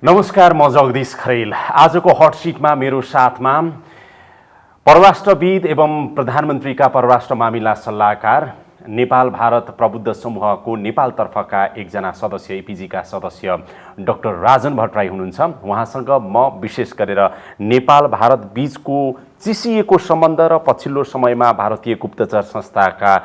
नमस्कार, म जगदीश खरेल। आजको हट सिटमा मेरो साथमा परराष्ट्रविद एवं प्रधानमन्त्रीका परराष्ट्र मामिला सल्लाहकार, नेपाल भारत प्रबुद्ध समूहको नेपालतर्फका एकजना सदस्य, एपिजीका सदस्य डाक्टर राजन भट्टराई हुनुहुन्छ। उहाँसँग म विशेष गरेर नेपाल भारत बीचको चिसिएको सम्बन्ध र पछिल्लो समयमा भारतीय गुप्तचर संस्थाका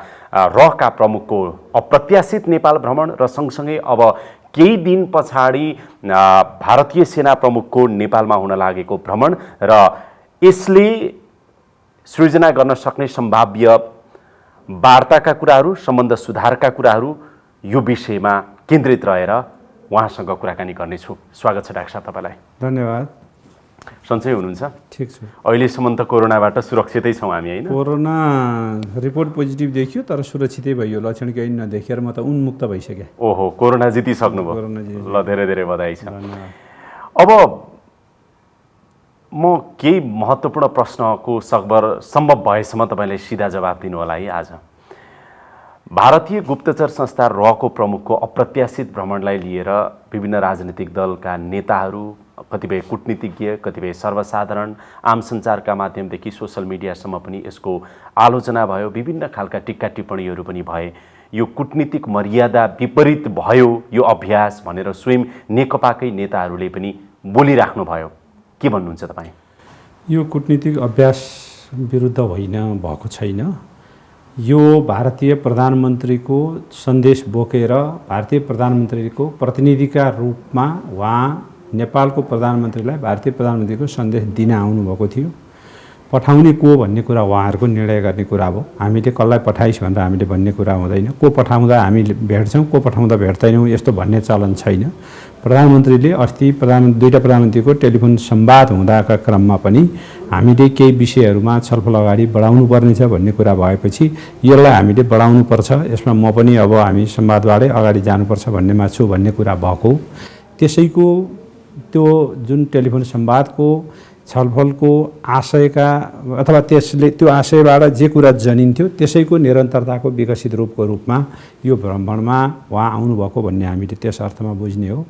रका प्रमुखको अप्रत्याशित नेपाल भ्रमण र सँगसँगै अब केही दिन पछाडि भारतीय सेना प्रमुखको नेपालमा हुन लागेको भ्रमण र यसले सृजना गर्न सक्ने सम्भाव्य वार्ताका कुराहरू, सम्बन्ध सुधारका कुराहरू, यो विषयमा केन्द्रित रहेर उहाँसँग कुराकानी गर्नेछु। स्वागत छ डाक्टर साहब तपाईँलाई। धन्यवाद। सन्चै हुनुहुन्छ? ठिक छु। अहिलेसम्म त कोरोनाबाट सुरक्षितै छौँ हामी, होइन? कोरोना रिपोर्ट पोजिटिभ देखियो तर सुरक्षितै भयो, लक्षण केही नदेखेर म त उन्मुक्त भइसकेँ। ओहो, कोरोना जितिसक्नुभयो। ल, धेरै धेरै बधाई छ। अब म केही महत्त्वपूर्ण प्रश्नको सम्भव भएसम्म तपाईँले सिधा जवाब दिनु होला है। आज भारतीय गुप्तचर संस्था रको प्रमुखको अप्रत्याशित भ्रमणलाई लिएर विभिन्न राजनीतिक दलका नेताहरू, कतिपय कूटनीतिज्ञ, कतिपय सर्वसाधारण, आम सञ्चारका माध्यमदेखि सोसल मिडियासम्म पनि यसको आलोचना भयो। विभिन्न खालका टिक्का टिप्पणीहरू पनि भए। यो कूटनीतिक मर्यादा विपरीत भयो यो अभ्यास भनेर स्वयं नेकपाकै नेताहरूले पनि बोलिराख्नुभयो। के भन्नुहुन्छ तपाईँ? यो कूटनीतिक अभ्यास विरुद्ध होइन, भएको छैन। यो भारतीय प्रधानमन्त्रीको सन्देश बोकेर भारतीय प्रधानमन्त्रीको प्रतिनिधिका रूपमा उहाँ नेपालको प्रधानमन्त्रीलाई भारतीय प्रधानमन्त्रीको सन्देश दिन आउनुभएको थियो। पठाउने को भन्ने कुरा उहाँहरूको निर्णय गर्ने कुरा हो। हामीले कसलाई पठाइस् भनेर हामीले भन्ने कुरा हुँदैन। को पठाउँदा हामी भेट्छौँ, को पठाउँदा भेट्दैनौँ, यस्तो भन्ने चलन छैन। प्रधानमन्त्रीले अस्ति दुईटा प्रधानमन्त्रीको टेलिफोन संवाद हुँदाका क्रममा पनि हामीले केही विषयहरूमा छलफल अगाडि बढाउनु पर्नेछ भन्ने कुरा भएपछि यसलाई हामीले बढाउनुपर्छ, यसमा म पनि अब हामी संवादबाटै अगाडि जानुपर्छ भन्नेमा छु भन्ने कुरा भएको। त्यसैको त्यो जुन टेलिफोन संवादको छलफलको आशयका अथवा त्यसले त्यो आशयबाट जे कुरा जनिन्थ्यो त्यसैको निरन्तरताको विकसित रूपमा यो भ्रमणमा उहाँ आउनुभएको भन्ने हामीले त्यस अर्थमा बुझ्ने हो।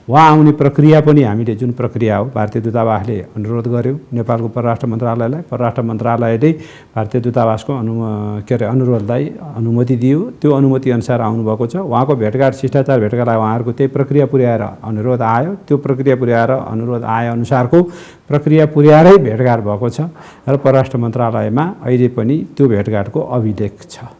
उहाँ आउने प्रक्रिया पनि हामीले जुन प्रक्रिया हो, भारतीय दूतावासले अनुरोध गर्यो नेपालको परराष्ट्र मन्त्रालयलाई, परराष्ट्र मन्त्रालयले भारतीय दूतावासको अनुरोधलाई अनुमति दियो। त्यो अनुमति अनुसार आउनुभएको छ। उहाँको भेटघाट, शिष्टाचार भेटघाटलाई उहाँहरूको त्यही प्रक्रिया पुर्याएर अनुरोध आयो। त्यो प्रक्रिया पुर्याएर अनुरोध आए अनुसारको प्रक्रिया पुर्याएरै भेटघाट भएको छ र परराष्ट्र मन्त्रालयमा अहिले पनि त्यो भेटघाटको अभिलेख छ।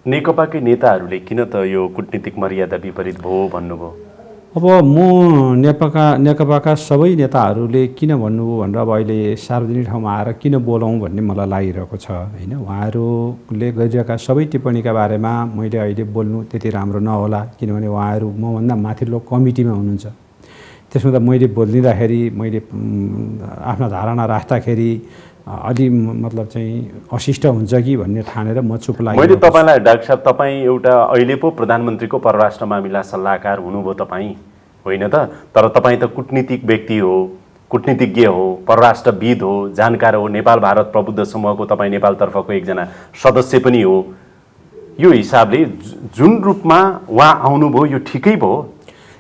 नेकपाकै नेताहरूले किन त यो कूटनीतिक मर्यादा विपरीत भयो भन्नुभयो? अब म नेकपाका सबै नेताहरूले किन भन्नुभयो भनेर अब अहिले सार्वजनिक ठाउँमा आएर किन बोलाउँ भन्ने मलाई लागिरहेको छ, होइन? उहाँहरूले गरिरहेका सबै टिप्पणीका बारेमा मैले अहिले बोल्नु त्यति राम्रो नहोला, किनभने उहाँहरू मभन्दा माथिल्लो कमिटीमा हुनुहुन्छ। त्यसमा त मैले बोलिदिँदाखेरि मैले आफ्ना धारणा राख्दाखेरि अलि मतलब चाहिँ अशिष्ट हुन्छ कि भन्ने ठानेर म चुप लाग्यो। मैले तपाईँलाई डाक्टर साहब, तपाईँ एउटा अहिले पो प्रधानमन्त्रीको परराष्ट्र मामिला सल्लाहकार हुनुभयो तपाईँ, होइन त? तर तपाईँ त कूटनीतिक व्यक्ति हो, कूटनीतिज्ञ हो, परराष्ट्रविद हो, जानकार हो, नेपाल भारत प्रबुद्ध समूहको तपाईँ नेपालतर्फको एकजना सदस्य पनि हो। यो हिसाबले जुन रूपमा उहाँ आउनुभयो यो ठिकै भयो?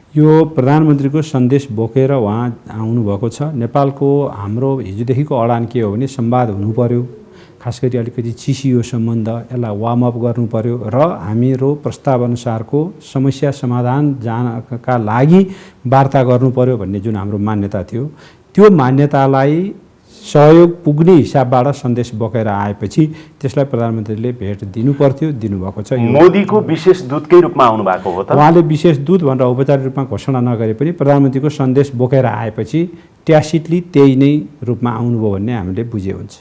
यो प्रधानमन्त्रीको सन्देश बोकेर उहाँ आउनुभएको छ। नेपालको हाम्रो हिजोदेखिको अडान के हो भने संवाद हुनु पर्यो, खास गरी अलिकति चिसियो सम्बन्ध, यसलाई वार्म अप गर्नु पर्यो र हामीहरू प्रस्ताव अनुसारको समस्या समाधान जानका लागि वार्ता गर्नु पर्यो भन्ने जुन हाम्रो मान्यता थियो, त्यो मान्यतालाई सहयोग पुग्ने हिसाबबाट सन्देश बोकेर आएपछि त्यसलाई प्रधानमन्त्रीले भेट दिनु पर्थ्यो, दिनुभएको छ। मोदीको विशेष दूतकै रूपमा आउनु भएको हो त? उहाँले विशेष दूत भनेर औपचारिक रूपमा घोषणा नगरे पनि प्रधानमन्त्रीको सन्देश बोकेर आएपछि ट्यासिटली त्यही नै रूपमा आउनुभयो भन्ने हामीले बुझे हुन्छ।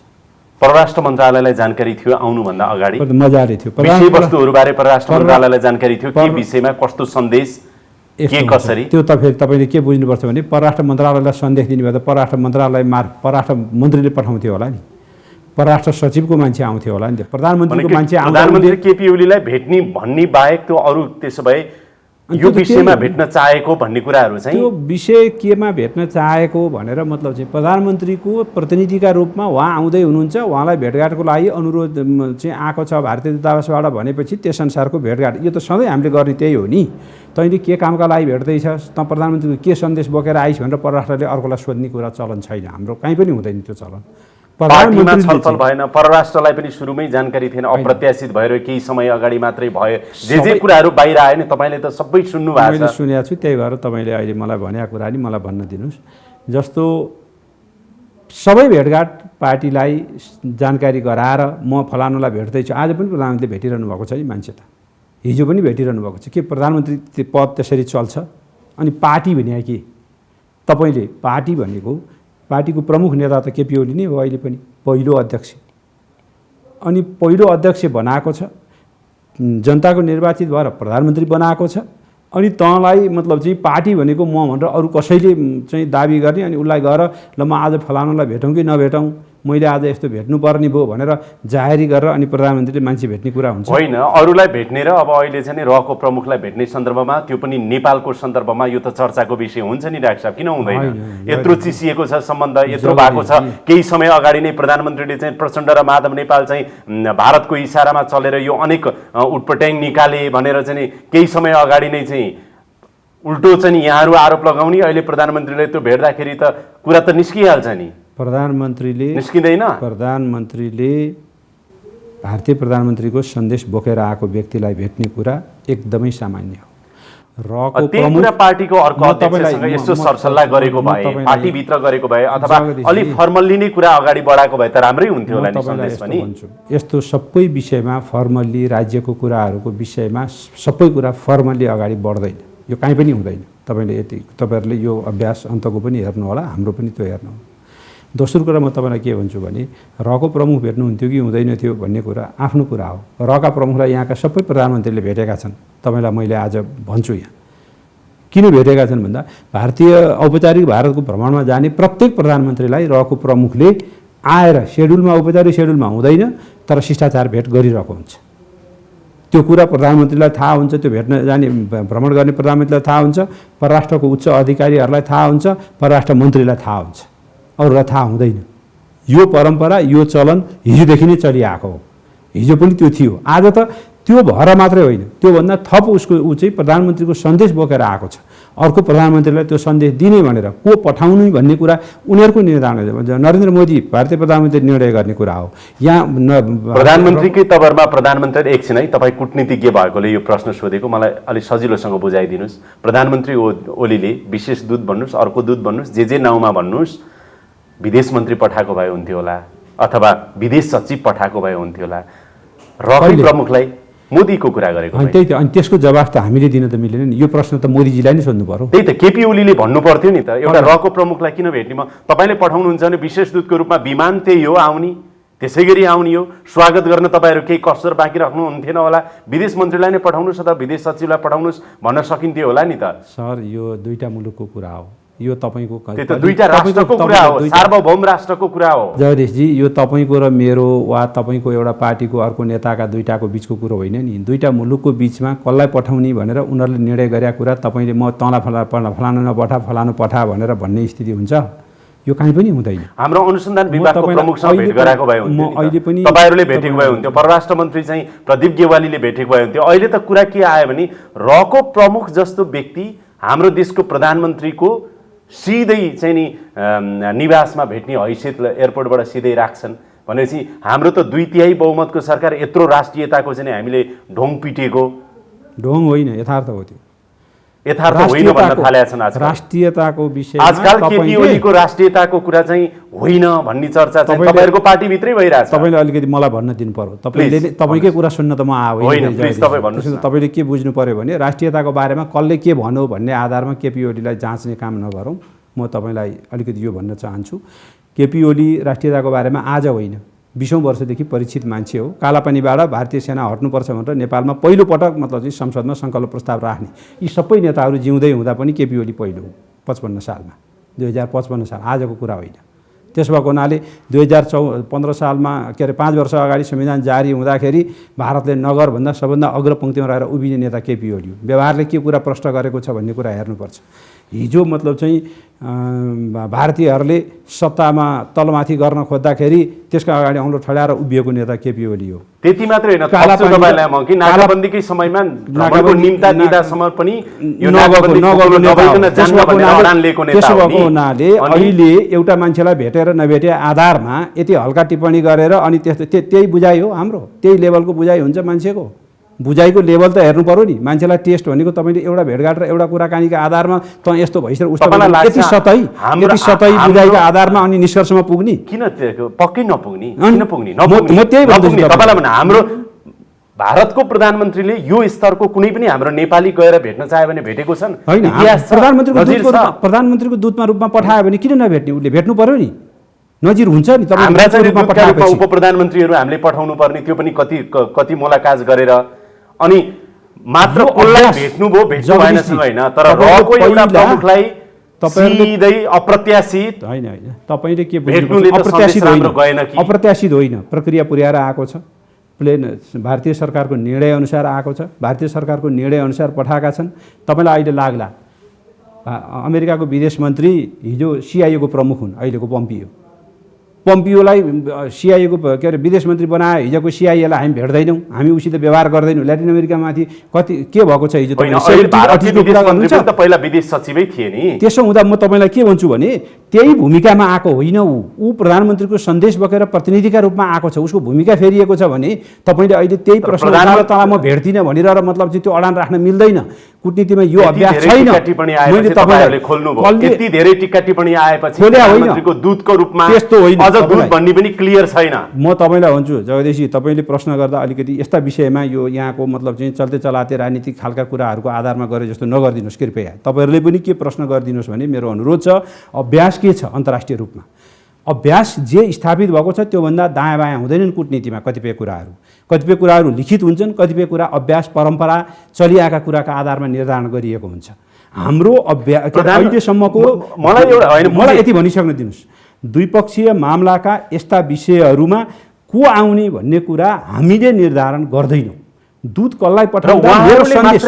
परराष्ट्र मन्त्रालयलाई जानकारी थियो आउनुभन्दा अगाडि? मजाले थियो। विषयवस्तुहरूबारे परराष्ट्र मन्त्रालयलाई जानकारी थियो, के विषयमा कस्तो सन्देश, के कसरी? त्यो त फेरि तपाईँले के बुझ्नुपर्छ भने परराष्ट्र मन्त्रालयलाई सन्देश दिनुभयो त परराष्ट्र मन्त्रालय परराष्ट्र मन्त्रीले पठाउँथ्यो होला नि, परराष्ट्र सचिवको मान्छे आउँथ्यो होला नि, प्रधानमन्त्रीको मान्छे प्रधानमन्त्री केपी ओलीलाई भेट्ने भन्ने बाहेक त्यो अरू त्यसो भए यो विषयमा भेट्न चाहेको भन्ने कुराहरू चाहिँ त्यो विषय केमा भेट्न चाहेको भनेर मतलब चाहिँ प्रधानमन्त्रीको प्रतिनिधिका रूपमा उहाँ आउँदै हुनुहुन्छ, उहाँलाई भेटघाटको लागि अनुरोध चाहिँ आएको छ भारतीय दूतावासबाट भनेपछि त्यसअनुसारको भेटघाट। यो त सधैँ हामीले गर्ने त्यही हो नि। तैँले के कामका लागि भेट्दैछस्, त प्रधानमन्त्रीको के सन्देश बोकेर आइस् भनेर परराष्ट्रले अर्कोलाई सोध्ने कुरा चलन छैन, हाम्रो कहीँ पनि हुँदैन त्यो चलन। पार्टीमा छलफल भएन, परराष्ट्रलाई पनि सुरुमै जानकारी थिएन, अप्रत्याशित भएर केही समय अगाडि मात्रै भयो, जे कुराहरू बाहिर आयो नि तपाईँले त सबै सुन्नु भएको छ। मैले सुनेको छु, त्यही भएर तपाईँले अहिले मलाई भनेको कुरा नि मलाई भन्न दिनुहोस्। जस्तो सबै भेटघाट पार्टीलाई जानकारी गराएर म फलानुलाई भेट्दैछु, आज पनि प्रधानमन्त्रीले भेटिरहनु भएको छ नि मान्छे त, हिजो पनि भेटिरहनु भएको छ। के प्रधानमन्त्री पद त्यसरी चल्छ? अनि पार्टी भने के? तपाईँले पार्टी भनेको पार्टीको प्रमुख नेता त केपी ओली नै हो अहिले पनि, पहिलो अध्यक्ष। अनि पहिलो अध्यक्ष बनाएको छ, जनताको निर्वाचित भएर प्रधानमन्त्री बनाएको छ। अनि तँलाई मतलब चाहिँ पार्टी भनेको म भनेर अरू कसैले चाहिँ दाबी गर्ने, अनि उसलाई गएर ल म आज फलानुलाई भेटौँ कि नभेटौँ, मैले आज यस्तो भेट्नुपर्ने भयो भनेर जाहेरी गरेर अनि प्रधानमन्त्रीले मान्छे भेट्ने कुरा हुन्छ होइन। अरूलाई भेट्ने र अब अहिले चाहिँ रहको प्रमुखलाई भेट्ने सन्दर्भमा, त्यो पनि नेपालको सन्दर्भमा यो त चर्चाको विषय हुन्छ नि डाक्टर साहब, किन हुँदैन? यत्रो चिसिएको छ सम्बन्ध, यत्रो भएको छ। केही समय अगाडि नै प्रधानमन्त्रीले चाहिँ प्रचण्ड र माधव नेपाल चाहिँ भारतको इसारामा चलेर यो अनेक उटपट्याङ निकाले भनेर चाहिँ केही समय अगाडि नै चाहिँ उल्टो चाहिँ यहाँहरू आरोप लगाउने, अहिले प्रधानमन्त्रीले त्यो भेट्दाखेरि त कुरा त निस्किहाल्छ नि। प्रधानमन्त्रीले निस्किँदैन। प्रधानमन्त्रीले भारतीय प्रधानमन्त्रीको सन्देश बोकेर आएको व्यक्तिलाई भेट्ने कुरा एकदमै सामान्य हो। रको प्रमुख पार्टीको अर्को अध्यक्षसँग यस्तो सरसल्लाह गरेको भए, पार्टीभित्र गरेको भए अथवा अलि फर्मल्ली नै कुरा अगाडि बढाएको भए त राम्रै हुन्थ्यो होला नि सन्देश पनि। यस्तो सबै विषयमा फर्मल्ली राज्यको कुराहरूको विषयमा सबै कुरा फर्मल्ली अगाडि बढ्दैन, यो काहीँ पनि हुँदैन। तपाईँले यति तपाईँहरूले यो अभ्यास अन्तको पनि हेर्नु होला, हाम्रो पनि त्यो हेर्नु। दोस्रो कुरा म तपाईँलाई के भन्छु भने रको प्रमुख भेट्नुहुन्थ्यो कि हुँदैन थियो भन्ने कुरा आफ्नो कुरा हो। रका प्रमुखलाई यहाँका सबै प्रधानमन्त्रीले भेटेका छन्। तपाईँलाई मैले आज भन्छु यहाँ किन भेटेका छन् भन्दा भारतीय औपचारिक भारतको भ्रमणमा जाने प्रत्येक प्रधानमन्त्रीलाई रको प्रमुखले आएर सेड्युलमा, औपचारिक सेड्युलमा हुँदैन तर शिष्टाचार भेट गरिरहेको हुन्छ। त्यो कुरा प्रधानमन्त्रीलाई थाहा हुन्छ, त्यो भेट्न जाने भ्रमण गर्ने प्रधानमन्त्रीलाई थाहा हुन्छ, परराष्ट्रको उच्च अधिकारीहरूलाई थाहा हुन्छ, परराष्ट्र मन्त्रीलाई थाहा हुन्छ, अरूलाई थाहा हुँदैन। यो परम्परा, यो चलन हिजोदेखि नै चलिआएको हो। हिजो पनि त्यो थियो, आज त त्यो भएर मात्रै होइन, त्योभन्दा थप उसको चाहिँ प्रधानमन्त्रीको सन्देश बोकेर आएको छ। अर्को प्रधानमन्त्रीलाई त्यो सन्देश दिने भनेर को पठाउनु भन्ने कुरा उनीहरूको निर्णय हो। नरेन्द्र मोदी भारतीय प्रधानमन्त्री निर्णय गर्ने कुरा हो। यहाँ प्रधानमन्त्रीकै तवरमा प्रधानमन्त्री एकछिन है, तपाईँ कुटनीतिज्ञ भएकोले यो प्रश्न सोधेको, मलाई अलिक सजिलोसँग बुझाइदिनुहोस्। प्रधानमन्त्री ओलीले विशेष दूत भन्नुहोस्, अर्को दूत भन्नुहोस्, जे नाउँमा भन्नुहोस्, विदेश मन्त्री पठाएको भए हुन्थ्यो होला अथवा विदेश सचिव पठाएको भए हुन्थ्यो होला, रकै प्रमुखलाई मोदीको कुरा गरेको। त्यही त, अनि त्यसको जवाफ त हामीले दिन त मिलेन नि। यो प्रश्न त मोदीजीलाई नै सोध्नु पर्यो। त्यही त केपी ओलीले भन्नु पर्थ्यो नि त, एउटा रको प्रमुखलाई किन भेट्ने? तपाईँले पठाउनुहुन्छ भने विशेष दूतको रूपमा विमान त्यही हो आउने, त्यसै गरी आउने हो। स्वागत गर्न तपाईँहरू केही कसर बाँकी राख्नुहुन्थेन होला, विदेश मन्त्रीलाई नै पठाउनुहोस् अथवा विदेश सचिवलाई पठाउनुहोस् भन्न सकिन्थ्यो होला नि त। सर यो दुईटा मुलुकको कुरा हो, यो तपाईँको दुईटा राष्ट्रको कुरा हो, सार्वभौम राष्ट्रको कुरा हो। जगदीशजी, यो तपाईँको र मेरो वा तपाईँको एउटा पार्टीको अर्को नेताका दुईटाको बिचको कुरो होइन नि। दुईटा मुलुकको बिचमा कसलाई पठाउने भनेर उनीहरूले निर्णय गरेका कुरा तपाईँले म तँलाई फलानु नपठा, फलानु पठा भनेर भन्ने स्थिति हुन्छ, यो काहीँ पनि हुँदैन। हाम्रो अनुसन्धान विभागको प्रमुखसँग भेट गराएको भए हुन्थ्यो, अहिले पनि तपाईँहरूले भेटेको भए हुन्थ्यो, परराष्ट्र मन्त्री चाहिँ प्रदीप गेवालीले भेटेको भए हुन्थ्यो। अहिले त कुरा के आयो भने रको प्रमुख जस्तो व्यक्ति हाम्रो देशको प्रधानमन्त्रीको सिधै चाहिँ नि निवासमा भेट्ने हैसियत एयरपोर्टबाट सिधै राख्छन् भनेपछि हाम्रो त 2/3 बहुमतको सरकार, यत्रो राष्ट्रियताको चाहिँ हामीले ढोङ पिटेको। ढोङ होइन, यथार्थ हो। त्यो यथार्थ होइन भन्न थालेका छन् आज। राष्ट्रियताको विषय आजकल केपी ओलीको राष्ट्रियताको कुरा चाहिँ होइन भन्ने चर्चा चाहिँ तपाईँहरूको पार्टीभित्रै भइरहेछ। तपाईँले अलिकति मलाई भन्न दिनु पर्यो। तपाईँले तपाईँकै कुरा सुन्न त म तपाईँले के बुझ्नु पर्यो भने राष्ट्रियताको बारेमा कसले के भन्यो भन्ने आधारमा केपी ओलीलाई जाँच्ने काम नगरौँ। म तपाईँलाई अलिकति यो भन्न चाहन्छु, केपी ओली राष्ट्रियताको बारेमा आज होइन 20औं वर्षदेखि परिचित मान्छे हो। कालापानीबाट भारतीय सेना हट्नुपर्छ भनेर नेपालमा पहिलोपटक मतलब चाहिँ संसदमा सङ्कल्प प्रस्ताव राख्ने यी सबै नेताहरू जिउँदै हुँदा पनि केपी ओली पहिलो हो 55 सालमा, 2055 साल, आजको कुरा होइन। त्यसो भएको हुनाले 2015 सालमा के अरे 5 वर्ष अगाडि संविधान जारी हुँदाखेरि भारतले नगरभन्दा सबभन्दा अग्रपङ्क्तिमा रहेर उभिने नेता केपी ओली हो। व्यवहारले के कुरा प्रश्न गरेको छ भन्ने कुरा हेर्नुपर्छ। हिजो मतलब चाहिँ भारतीयहरूले सत्तामा तलमाथि गर्न खोज्दाखेरि त्यसका अगाडि औँलो ठड्याएर उभिएको नेता केपी ओली हो। त्यति मात्रै होइन, तपाईँलाई म कि नाकाबन्दीकै समयमा भ्रमणको निम्ता दिँदासम्म पनि यो नाकाबन्दी नभइकन जान्न भन्ने अडान लिएको नेता हो। त्यसो भएको हुनाले अहिले एउटा मान्छेलाई भेटेर नभेटे आधारमा यति हल्का टिप्पणी गरेर अनि त्यही बुझाइ हो हाम्रो, त्यही लेभलको बुझाइ हुन्छ मान्छेको। बुझाइको लेभल त हेर्नु पर्यो नि। मान्छेलाई टेस्ट भनेको तपाईँले एउटा भेटघाट र एउटा कुराकानीका आधारमा त यस्तो भइसक्यो उस्तो यति सतै बुझाइको आधारमा अनि निष्कर्षमा पुग्ने किन पक्कै नपुग्ने किन पुग्ने म त्यही भन्छु तपाईँलाई भने हाम्रो भारतको प्रधानमन्त्रीले यो स्तरको कुनै पनि हाम्रो नेपाली गएर भेट्न चाह्यो भने भेटेको छन् होइन। प्रधानमन्त्रीको दूतमा रूपमा पठायो भने किन नभेट्ने? उसले भेट्नु पर्यो नि, नजिर हुन्छ नि। उप प्रधानमन्त्रीहरू हामीले पठाउनु पर्ने, त्यो पनि कति मुलाकात गरेर अनि मात्र कसलाई भेट्नुभयो भेट्नु भएन होइन, तर रहेको एउटा प्रमुखलाई सिधै अप्रत्याशित होइन तपाईँले के अप्रत्याशित होइन, प्रक्रिया पुर्याएर आएको छ। प्लेन भारतीय सरकारको निर्णय अनुसार आएको छ, भारतीय सरकारको निर्णय अनुसार पठाएका छन्। तपाईँलाई अहिले लाग्ला अमेरिकाको विदेश मन्त्री हिजो सिआइएको प्रमुख हुन् अहिलेको पम्पियोलाई सिआइएको के अरे विदेश मन्त्री बनायो। हिजोको सिआइएलाई हामी भेट्दैनौँ, हामी उसित व्यवहार गर्दैनौँ। ल्याटिन अमेरिकामाथि कति के भएको छ हिजो पहिला विदेश सचिवै थिए नि। त्यसो हुँदा म तपाईँलाई के भन्छु भने त्यही भूमिकामा आएको होइन। ऊ प्रधानमन्त्रीको सन्देश बोकेर प्रतिनिधिका रूपमा आएको छ, उसको भूमिका फेरिएको छ भने तपाईँले अहिले त्यही प्रश्न तँलाई म भेट्दिनँ भनेर मतलब चाहिँ त्यो अडान राख्न मिल्दैन। कूटनीतिमा यो अभ्यास छैन। मैले तपाईँहरूले खोल्नुभयो त्यति धेरै टिक्का टिप्पणी आएपछि प्रधानमन्त्रीको दूतको रूपमा त्यस्तो होइन, अझ दूत भन्ने पनि क्लियर छैन। म तपाईँलाई भन्छु जगदीशजी, तपाईँले प्रश्न गर्दा अलिकति यस्ता विषयमा यो यहाँको मतलब चाहिँ चल्ते चलाते राजनीतिक खालका कुराहरूको आधारमा गरे जस्तो नगरिदिनुहोस् कृपया। तपाईँहरूले पनि के प्रश्न गरिदिनुहोस् भने मेरो अनुरोध छ। अभ्यास के छ अन्तर्राष्ट्रिय रूपमा? अभ्यास जे स्थापित भएको छ त्योभन्दा दायाँ बायाँ हुँदैनन् कूटनीतिमा। कतिपय कुराहरू लिखित हुन्छन्, कतिपय कुरा अभ्यास परम्परा चलिआएका कुराका आधारमा निर्धारण गरिएको हुन्छ। हाम्रो अभ्यास अहिलेसम्मको मलाई यति भनिसक्न दिनुहोस्, द्विपक्षीय मामलाका यस्ता विषयहरूमा को आउने भन्ने कुरा हामीले निर्धारण गर्दैनौँ। दूत कसलाई पठाउँदा 100%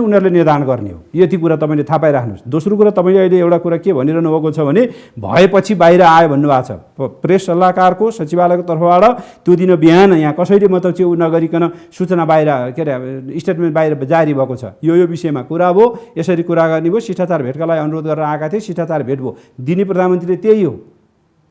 उनीहरूले निर्धारण गर्ने हो। यति कुरा तपाईँले थाहा पाइराख्नुहोस्। दोस्रो कुरा, तपाईँले अहिले एउटा कुरा के भनिरहनु भएको छ भने भएपछि बाहिर आयो भन्नुभएको छ। प्रेस सल्लाहकारको सचिवालयको तर्फबाट त्यो दिन बिहान यहाँ कसैले मतलब चाहिँ नगरिकन सूचना बाहिर के अरे स्टेटमेन्ट बाहिर जारी भएको छ। यो विषयमा कुरा भयो, यसरी कुरा गर्ने भयो, शिष्टाचार भेटका लागि अनुरोध गरेर आएका थिए, शिष्टाचार भेट भयो। दिने प्रधानमन्त्रीले त्यही हो।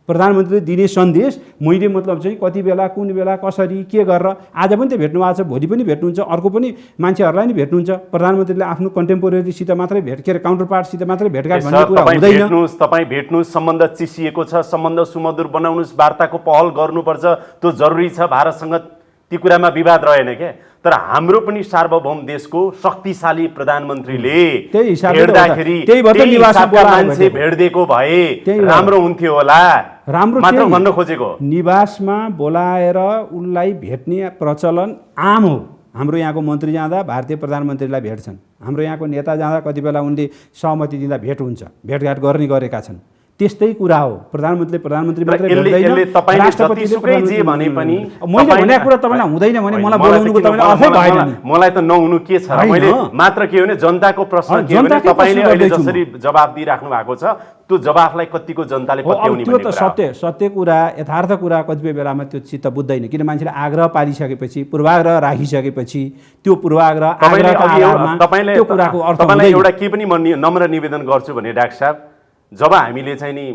प्रधानमन्त्रीले दिने सन्देश मैले मतलब चाहिँ कति बेला कुन बेला कसरी के गरेर आज पनि त भेट्नु भएको छ, भोलि पनि भेट्नुहुन्छ, अर्को पनि मान्छेहरूलाई नि भेट्नुहुन्छ। प्रधानमन्त्रीले आफ्नो कन्टेम्पोरेरीसित मात्रै भेट के अरे काउन्टर पार्टसित मात्रै भेटघाट भन्ने कुरा हुँदैन। तपाईँ भेट्नुहोस्, सम्बन्ध चिसिएको छ, सम्बन्ध सुमधुर बनाउनुहोस्, वार्ताको पहल गर्नुपर्छ, त्यो जरुरी छ। भारतसँग ती कुरामा विवाद रहेन क्या। तर हाम्रो पनि सार्वभौम देशको शक्तिशाली प्रधानमन्त्रीले भेट्दाखेरि मान्छे भेट्दिएको भए राम्रो हुन्थ्यो होला, राम्रो मात्र भन्न खोजेको। निवासमा बोलाएर उसलाई भेट्ने प्रचलन आम हो। हाम्रो यहाँको मन्त्री जाँदा भारतीय प्रधानमन्त्रीलाई भेट्छन्, हाम्रो यहाँको नेता जाँदा कति बेला उनले सहमति दिँदा भेट हुन्छ, भेटघाट गर्ने गरेका छन्। त्यस्तै कुरा हो। प्रधानमन्त्री मात्रै भेट्दैन, राष्ट्रपतिले जे भने पनि मैले भनेको कुरा तपाईँलाई हुँदैन भने मलाई बोलाउनुको तपाईँले अर्थै भएन नि। मलाई त नहुनु के छ, मैले मात्र के भने जनताको प्रश्न के भने तपाईँले अहिले जसरी जवाफ दिइराख्नु भएको छ त्यो जवाफलाई कतिको जनताले पत्याउने त्यो त सत्य कुरा यथार्थ कुरा कतिपय बेलामा त्यो चित्त बुझ्दैन। किन मान्छेले आग्रह पारिसकेपछि, पूर्वाग्रह राखिसकेपछि त्यो पूर्वाग्रह आग्रहका आधारमा त्यो कुराको अर्थ तपाईँलाई एउटा के पनि म नम्र निवेदन गर्छु भने डाक्टर साहब, जब हामीले चाहिँ नि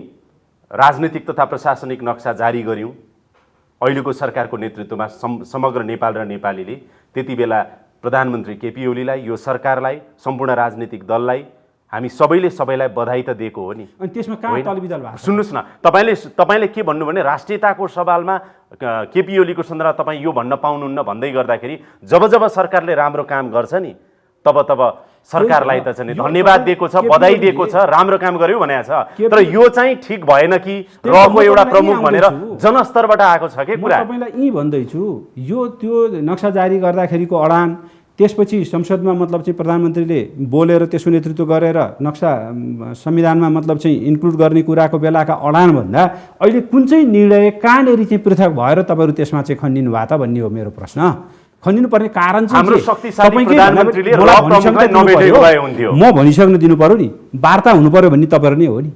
राजनीतिक तथा प्रशासनिक नक्सा जारी गऱ्यौँ अहिलेको सरकारको नेतृत्वमा समग्र नेपाल र नेपालीले, त्यति बेला प्रधानमन्त्री केपी ओलीलाई, यो सरकारलाई, सम्पूर्ण राजनीतिक दललाई हामी सबैलाई बधाई त दिएको हो नि। अनि त्यसमा कहाँ तलबिदल भएको? सुन्नुहोस् न, तपाईँले के भन्नु भने राष्ट्रियताको सवालमा केपी ओलीको सन्दर्भमा तपाईँ यो भन्न पाउनुहुन्न भन्दै गर्दाखेरि जब सरकारले राम्रो काम गर्छ नि तब सरकारलाई त चाहिँ धन्यवाद दिएको छ, बधाई दिएको छ, राम्रो काम गर्यो भनेको छ। तर यो चाहिँ ठिक भएन कि रहेको एउटा प्रमुख भनेर जनस्तरबाट आएको छ के कुरा। तपाईँलाई यी भन्दैछु, यो त्यो नक्सा जारी गर्दाखेरिको अडान, त्यसपछि संसदमा मतलब चाहिँ प्रधानमन्त्रीले बोलेर त्यसको नेतृत्व गरेर नक्सा संविधानमा मतलब चाहिँ इन्क्लुड गर्ने कुराको बेलाका अडानभन्दा अहिले कुन चाहिँ निर्णय कहाँनिर चाहिँ पृथक भएर तपाईँहरू त्यसमा चाहिँ खनिनु भएको त भन्ने हो मेरो प्रश्न। खनिनुपर्ने कारण चाहिँ हाम्रो शक्तिशाली प्रधानमन्त्रीले र प्रमुखलाई नभेटेको भए हुन्थ्यो। म भनिसक्न दिनु पर्यो नि, वार्ता हुनु पर्यो भन्ने तपाईँहरू नै हो नि।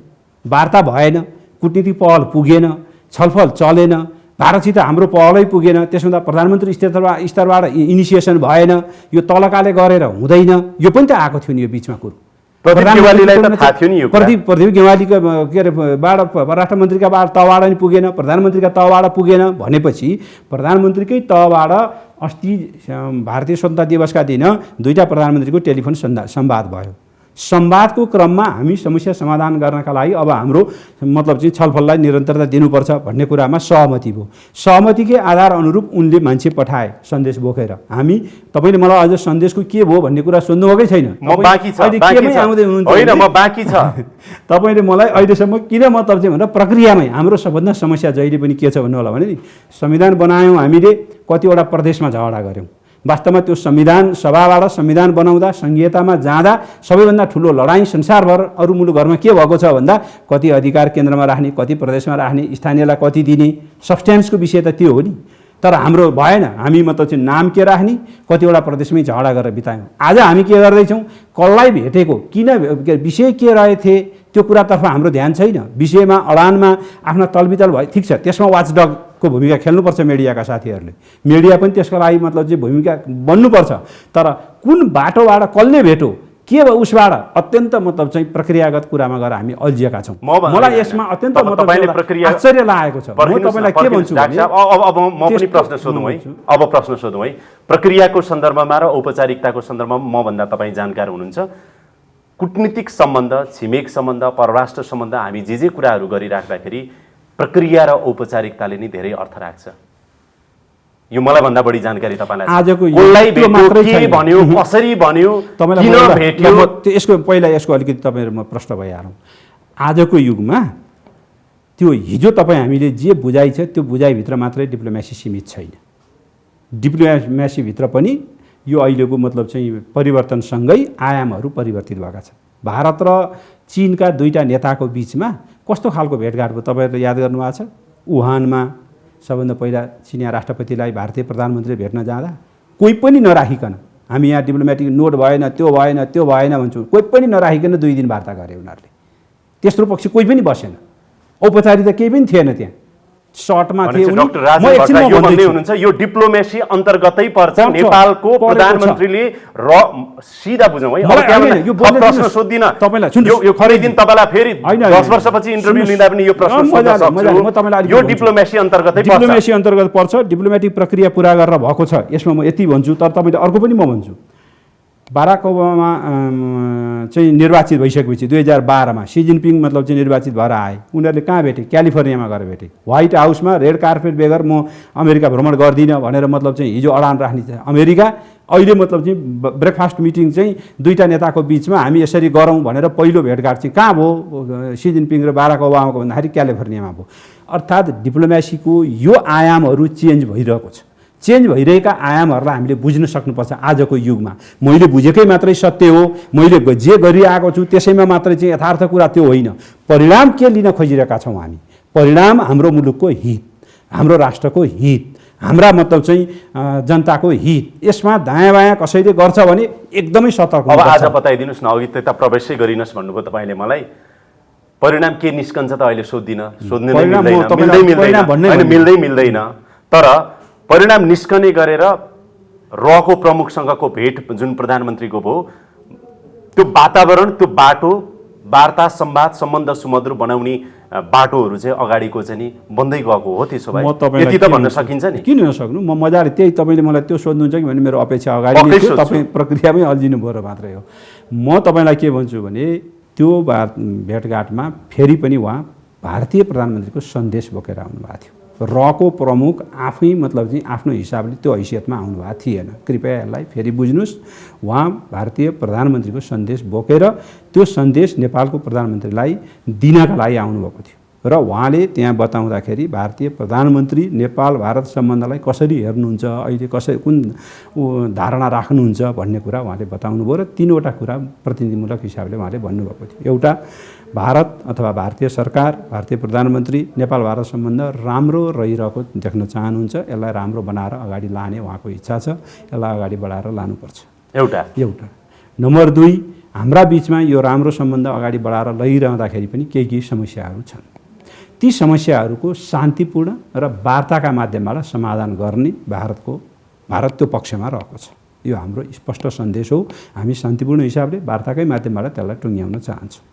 वार्ता भएन, कूटनीतिक पहल पुगेन, छलफल चलेन, भारतसित हाम्रो पहलै पुगेन, त्यसमा प्रधानमन्त्री स्तरबाट इनिसिएसन भएन, यो तलकाले गरेर हुँदैन, यो पनि त आएको थियो नि यो बिचमा कुरो। प्रदीप गेवालीको के अरे परराष्ट्र मन्त्रीका तहबाट नि पुगेन, प्रधानमन्त्रीका तहबाट पुगेन भनेपछि प्रधानमन्त्रीकै तहबाट अस्ति भारतीय स्वतन्त्रता दिवसका दिन दुईटा प्रधानमन्त्रीको टेलिफोन संवाद भयो। संवादको क्रममा हामी समस्या समाधान गर्नका लागि अब हाम्रो मतलब चाहिँ छलफललाई निरन्तरता दिनुपर्छ भन्ने कुरामा सहमति भयो। सहमतिकै आधार अनुरूप उनले मान्छे पठाए सन्देश बोकेर। हामी तपाईँले मलाई अझ सन्देशको के भयो भन्ने कुरा सोध्नुभएकै छैन। तपाईँले मलाई अहिलेसम्म किन मतलब चाहिँ भनेर प्रक्रियामै हाम्रो सबभन्दा समस्या जहिले पनि के छ भन्नु होला भने नि, संविधान बनायौँ हामीले, कतिवटा प्रदेशमा झगडा गऱ्यौँ। वास्तवमा त्यो संविधान सभाबाट संविधान बनाउँदा संहितामा जाँदा सबैभन्दा ठुलो लडाइँ संसारभर अरू मुलुकहरूमा के भएको छ भन्दा कति अधिकार केन्द्रमा राख्ने, कति प्रदेशमा राख्ने, स्थानीयलाई कति दिने, सब्सटेन्सको विषय त त्यो हो नि। तर हाम्रो भएन, हामी मतलब चाहिँ नाम के राख्ने, कतिवटा प्रदेशमै झगडा गरेर बितायौँ। आज हामी के गर्दैछौँ, कसलाई भेटेको, किन विषय के रहेथे त्यो कुरातर्फ हाम्रो ध्यान छैन। विषयमा अडानमा आफ्ना तलबितल भयो, ठिक छ, त्यसमा वाचडगको भूमिका खेल्नुपर्छ मिडियाका साथीहरूले। मिडिया पनि त्यसको लागि मतलब चाहिँ भूमिका बन्नुपर्छ। तर कुन बाटोबाट कसले भेटो, के भयो उसबाट अत्यन्त मतलब चाहिँ प्रक्रियागत कुरामा गएर हामी अल्झिएका छौँ। मलाई यसमा अत्यन्त मतलब आश्चर्य लागेको छ। म तपाईँलाई के भन्छु भने अब म पनि प्रश्न सोधौँ है, अब प्रश्न सोधौँ है। प्रक्रियाको सन्दर्भमा र औपचारिकताको सन्दर्भमा मभन्दा तपाईँ जानकार हुनुहुन्छ। कूटनीतिक सम्बन्ध, छिमेक सम्बन्ध, परराष्ट्र सम्बन्ध, हामी जे कुराहरू गरिराख्दाखेरि प्रक्रिया र औपचारिकताले नै धेरै अर्थ राख्छ। यो मलाई भन्दा बढी जानकारी तपाईँलाई आजको के भन्यो, कसरी भन्यो, किन भेट्यो, यसको पहिला यसको अलिकति तपाईँहरूमा प्रश्न भइहालौँ। आजको युगमा त्यो हिजो तपाईँ हामीले जे बुझाइ छ त्यो बुझाइभित्र मात्रै डिप्लोमेसी सीमित छैन। डिप्लोमेसीभित्र पनि यो अहिलेको मतलब चाहिँ परिवर्तनसँगै आयामहरू परिवर्तित भएका छन्। भारत र चीनका दुईटा नेताको बिचमा कस्तो खालको भेटघाट भयो तपाईँहरूले याद गर्नुभएको छ? वुहानमा सबभन्दा पहिला चिनिया राष्ट्रपतिलाई भारतीय प्रधानमन्त्रीले भेट्न जाँदा कोही पनि नराखिकन, हामी यहाँ डिप्लोमेटिक नोट भएन, त्यो भएन, त्यो भएन भन्छौँ, कोही पनि नराखिकन 2 दिन वार्ता गरे उनीहरूले। तेस्रो पक्ष कोही पनि बसेन, औपचारिकता केही पनि थिएन त्यहाँ। सर्टमा थिए उनी। डाक्टर राजन भट्टराई यो भन्दै हुनुहुन्छ यो डिप्लोमेसी अन्तर्गतै पर्छ। नेपालको प्रधानमन्त्रीले र सिधा बुझौँ है, अब त्यहाँ प्रश्न सोध्दिन यो खरै दिन तपाईँलाई फेरि 10 वर्षपछि इन्टरभ्यू लिँदा पनि यो प्रश्न सोध्न सक्छु। यो डिप्लोमेसी अन्तर्गतै पर्छ। डिप्लोमेसी अन्तर्गत पर्छ। डिप्लोमेटिक प्रक्रिया पुरा गरेर भएको छ, यसमा म यति भन्छु। तर तपाईँले अर्को पनि म भन्छु, बाराक ओबामा चाहिँ निर्वाचित भइसकेपछि 2012मा सी जिनपिङ मतलब चाहिँ निर्वाचित भएर आए। उनीहरूले कहाँ भेटे? क्यालिफोर्नियामा गएर भेटे। व्हाइट हाउसमा रेड कार्पेट बेगर म अमेरिका भ्रमण गर्दिनँ भनेर मतलब चाहिँ हिजो अडान राख्ने अमेरिका अहिले मतलब चाहिँ ब्रेकफास्ट मिटिङ चाहिँ दुईटा नेताको बिचमा हामी यसरी गरौँ भनेर पहिलो भेटघाट चाहिँ कहाँ भयो? सी जिनपिङ र बाराक ओबामाको भन्दाखेरि क्यालिफोर्नियामा भयो। अर्थात् डिप्लोमेसीको यो आयामहरू चेन्ज भइरहेको छ। चेन्ज भइरहेका आयामहरूलाई हामीले बुझ्न सक्नुपर्छ। आजको युगमा मैले बुझेकै मात्रै सत्य हो, मैले जे गरिरहेको छु त्यसैमा मात्रै चाहिँ यथार्थ कुरा त्यो होइन। परिणाम के लिन खोजिरहेका छौँ हामी? परिणाम हाम्रो मुलुकको हित, हाम्रो राष्ट्रको हित, हाम्रा मतलब चाहिँ जनताको हित। यसमा दायाँ बायाँ कसैले गर्छ भने एकदमै सतर्क हुनुपर्छ। अब आज बताइदिनुहोस् न, अघि त्यता प्रवेशै गरिनुहोस् भन्नुभयो तपाईँले मलाई। परिणाम के निस्कन्छ त अहिले सोध्दिनँ, सोध्ने मिल्दै मिल्दैन। तर परिणाम निस्कने गरेर रको प्रमुखसँगको भेट जुन प्रधानमन्त्रीको भयो, त्यो वातावरण, त्यो बाटो, वार्ता, संवाद, सम्बन्ध सुमधुर बनाउने बाटोहरू चाहिँ अगाडिको चाहिँ नि बन्दै गएको हो। त्यसो भए यति त भन्न सकिन्छ नि। किन नसक्नु? म मजाले त्यही तपाईँले मलाई त्यो सोध्नुहुन्छ कि भने मेरो अपेक्षा अगाडि नै थियो, तपाईँ प्रक्रियामै अल्झिनु भयो मात्रै हो। म तपाईँलाई के भन्छु भने त्यो भेटघाटमा फेरि पनि उहाँ भारतीय प्रधानमन्त्रीको सन्देश बोकेर आउनुभएको थियो। रको प्रमुख आफै मतलब चाहिँ आफ्नो हिसाबले त्यो हैसियतमा आउनुभएको थिएन। कृपया यसलाई फेरि बुझ्नुहोस्। उहाँ भारतीय प्रधानमन्त्रीको सन्देश बोकेर त्यो सन्देश नेपालको प्रधानमन्त्रीलाई दिनका लागि आउनुभएको थियो। र उहाँले त्यहाँ बताउँदाखेरि भारतीय प्रधानमन्त्री नेपाल भारत सम्बन्धलाई कसरी हेर्नुहुन्छ, अहिले कसरी कुन धारणा राख्नुहुन्छ भन्ने कुरा उहाँले बताउनुभयो र 3वटा कुरा प्रतिनिधिमूलक हिसाबले उहाँले भन्नुभएको थियो। एउटा, भारत अथवा भारतीय सरकार, भारतीय प्रधानमन्त्री नेपाल भारत सम्बन्ध राम्रो रहिरहेको देख्न चाहनुहुन्छ, यसलाई राम्रो बनाएर अगाडि लाने उहाँको इच्छा छ, यसलाई अगाडि बढाएर लानुपर्छ। एउटा नम्बर 2, हाम्रा बिचमा यो राम्रो सम्बन्ध अगाडि बढाएर लैरहँदाखेरि पनि केही समस्याहरू छन्। ती समस्याहरूको शान्तिपूर्ण र वार्ताका माध्यमबाट समाधान गर्ने भारत त्यो पक्षमा रहेको छ। यो हाम्रो स्पष्ट सन्देश हो। हामी शान्तिपूर्ण हिसाबले वार्ताकै माध्यमबाट त्यसलाई टुङ्ग्याउन चाहन्छौँ।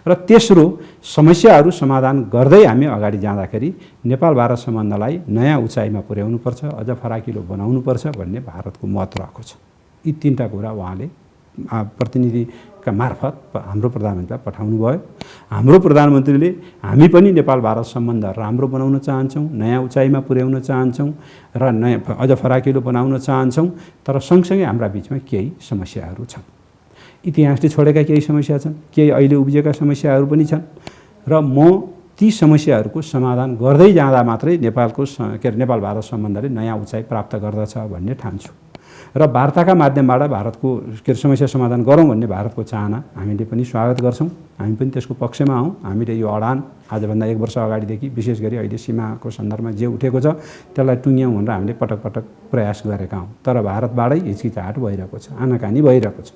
र तेस्रो, समस्याहरू समाधान गर्दै हामी अगाडि जाँदाखेरि नेपाल भारत सम्बन्धलाई नयाँ उचाइमा पुर्याउनुपर्छ, अझ फराकिलो बनाउनुपर्छ भन्ने भारतको मत रहेको छ। यी 3टा कुरा उहाँले प्रतिनिधिका मार्फत हाम्रो प्रधानमन्त्रीलाई पठाउनु भयो। हाम्रो प्रधानमन्त्रीले हामी पनि नेपाल भारत सम्बन्ध राम्रो बनाउन चाहन्छौँ, नयाँ उचाइमा पुर्याउन चाहन्छौँ र अझ फराकिलो बनाउन चाहन्छौँ, तर सँगसँगै हाम्रा बिचमा केही समस्याहरू छन्। इतिहासले छोडेका केही समस्या छन्, केही अहिले उब्जेका समस्याहरू पनि छन् र म ती समस्याहरूको समाधान गर्दै जाँदा मात्रै नेपाल भारत सम्बन्धले नयाँ उचाइ प्राप्त गर्दछ भन्ने ठान्छु। र वार्ताका माध्यमबाट भारतको समस्या समाधान गरौँ भन्ने भारतको चाहना हामीले पनि स्वागत गर्छौँ। हामी पनि त्यसको पक्षमा हौँ। हामीले यो अडान आजभन्दा 1 वर्ष अगाडिदेखि विशेष गरी अहिले सीमाको सन्दर्भमा जे उठेको छ त्यसलाई टुङ्ग्याउँ भनेर हामीले पटक पटक प्रयास गरेका हौँ। तर भारतबाटै हिचकिचाहट भइरहेको छ, आनाकानी भइरहेको छ।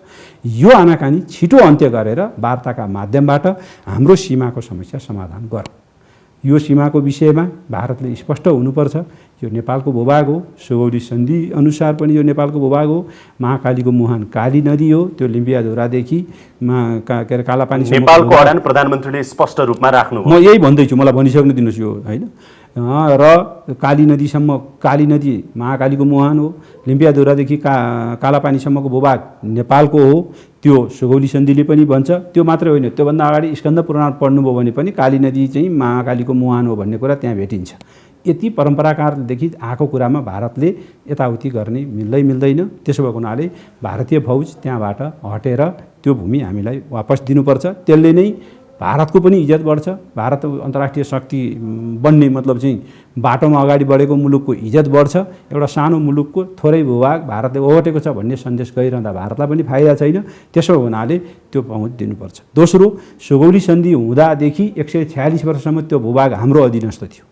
यो आनाकानी छिटो अन्त्य गरेर वार्ताका माध्यमबाट हाम्रो सीमाको समस्या समाधान गरौँ। यो सीमाको विषयमा भारतले स्पष्ट हुनुपर्छ। यो नेपालको भूभाग हो, सुगौली सन्धि अनुसार पनि यो नेपालको भूभाग हो। महाकालीको मुहान काली नदी हो, त्यो लिम्बियाधुरादेखि कालापानी नेपालको अडान प्रधानमन्त्रीले स्पष्ट रूपमा राख्नु। म यही भन्दैछु, मलाई भनिसक्नु दिनुहोस् यो होइन। र काली नदीसम्म, काली नदी महाकालीको मुहान हो, लिम्बियाधुरादेखि कालापानीसम्मको भूभाग नेपालको हो। त्यो सुगौली सन्धिले पनि भन्छ। त्यो मात्रै होइन, त्योभन्दा अगाडि स्कन्द पुराण पढ्नुभयो भने पनि काली नदी चाहिँ महाकालीको मुहान हो भन्ने कुरा त्यहाँ भेटिन्छ। यति परम्पराकालदेखि आएको कुरामा भारतले यताउति गर्ने मिल्दैन। त्यसो भएको हुनाले भारतीय फौज त्यहाँबाट हटेर त्यो भूमि हामीलाई वापस दिनुपर्छ। त्यसले नै भारतको पनि इज्जत बढ्छ। भारत अन्तर्राष्ट्रिय शक्ति बन्ने मतलब चाहिँ बाटोमा अगाडि बढेको मुलुकको इज्जत बढ्छ। एउटा सानो मुलुकको थोरै भूभाग भारतले ओगटेको छ भन्ने सन्देश गइरहँदा भारतलाई पनि फाइदा छैन। त्यसो हुनाले त्यो पहुँच दिनुपर्छ। दोस्रो, सुगौली सन्धि हुँदादेखि 146 वर्षसम्म त्यो भूभाग हाम्रो अधीनस्थ थियो।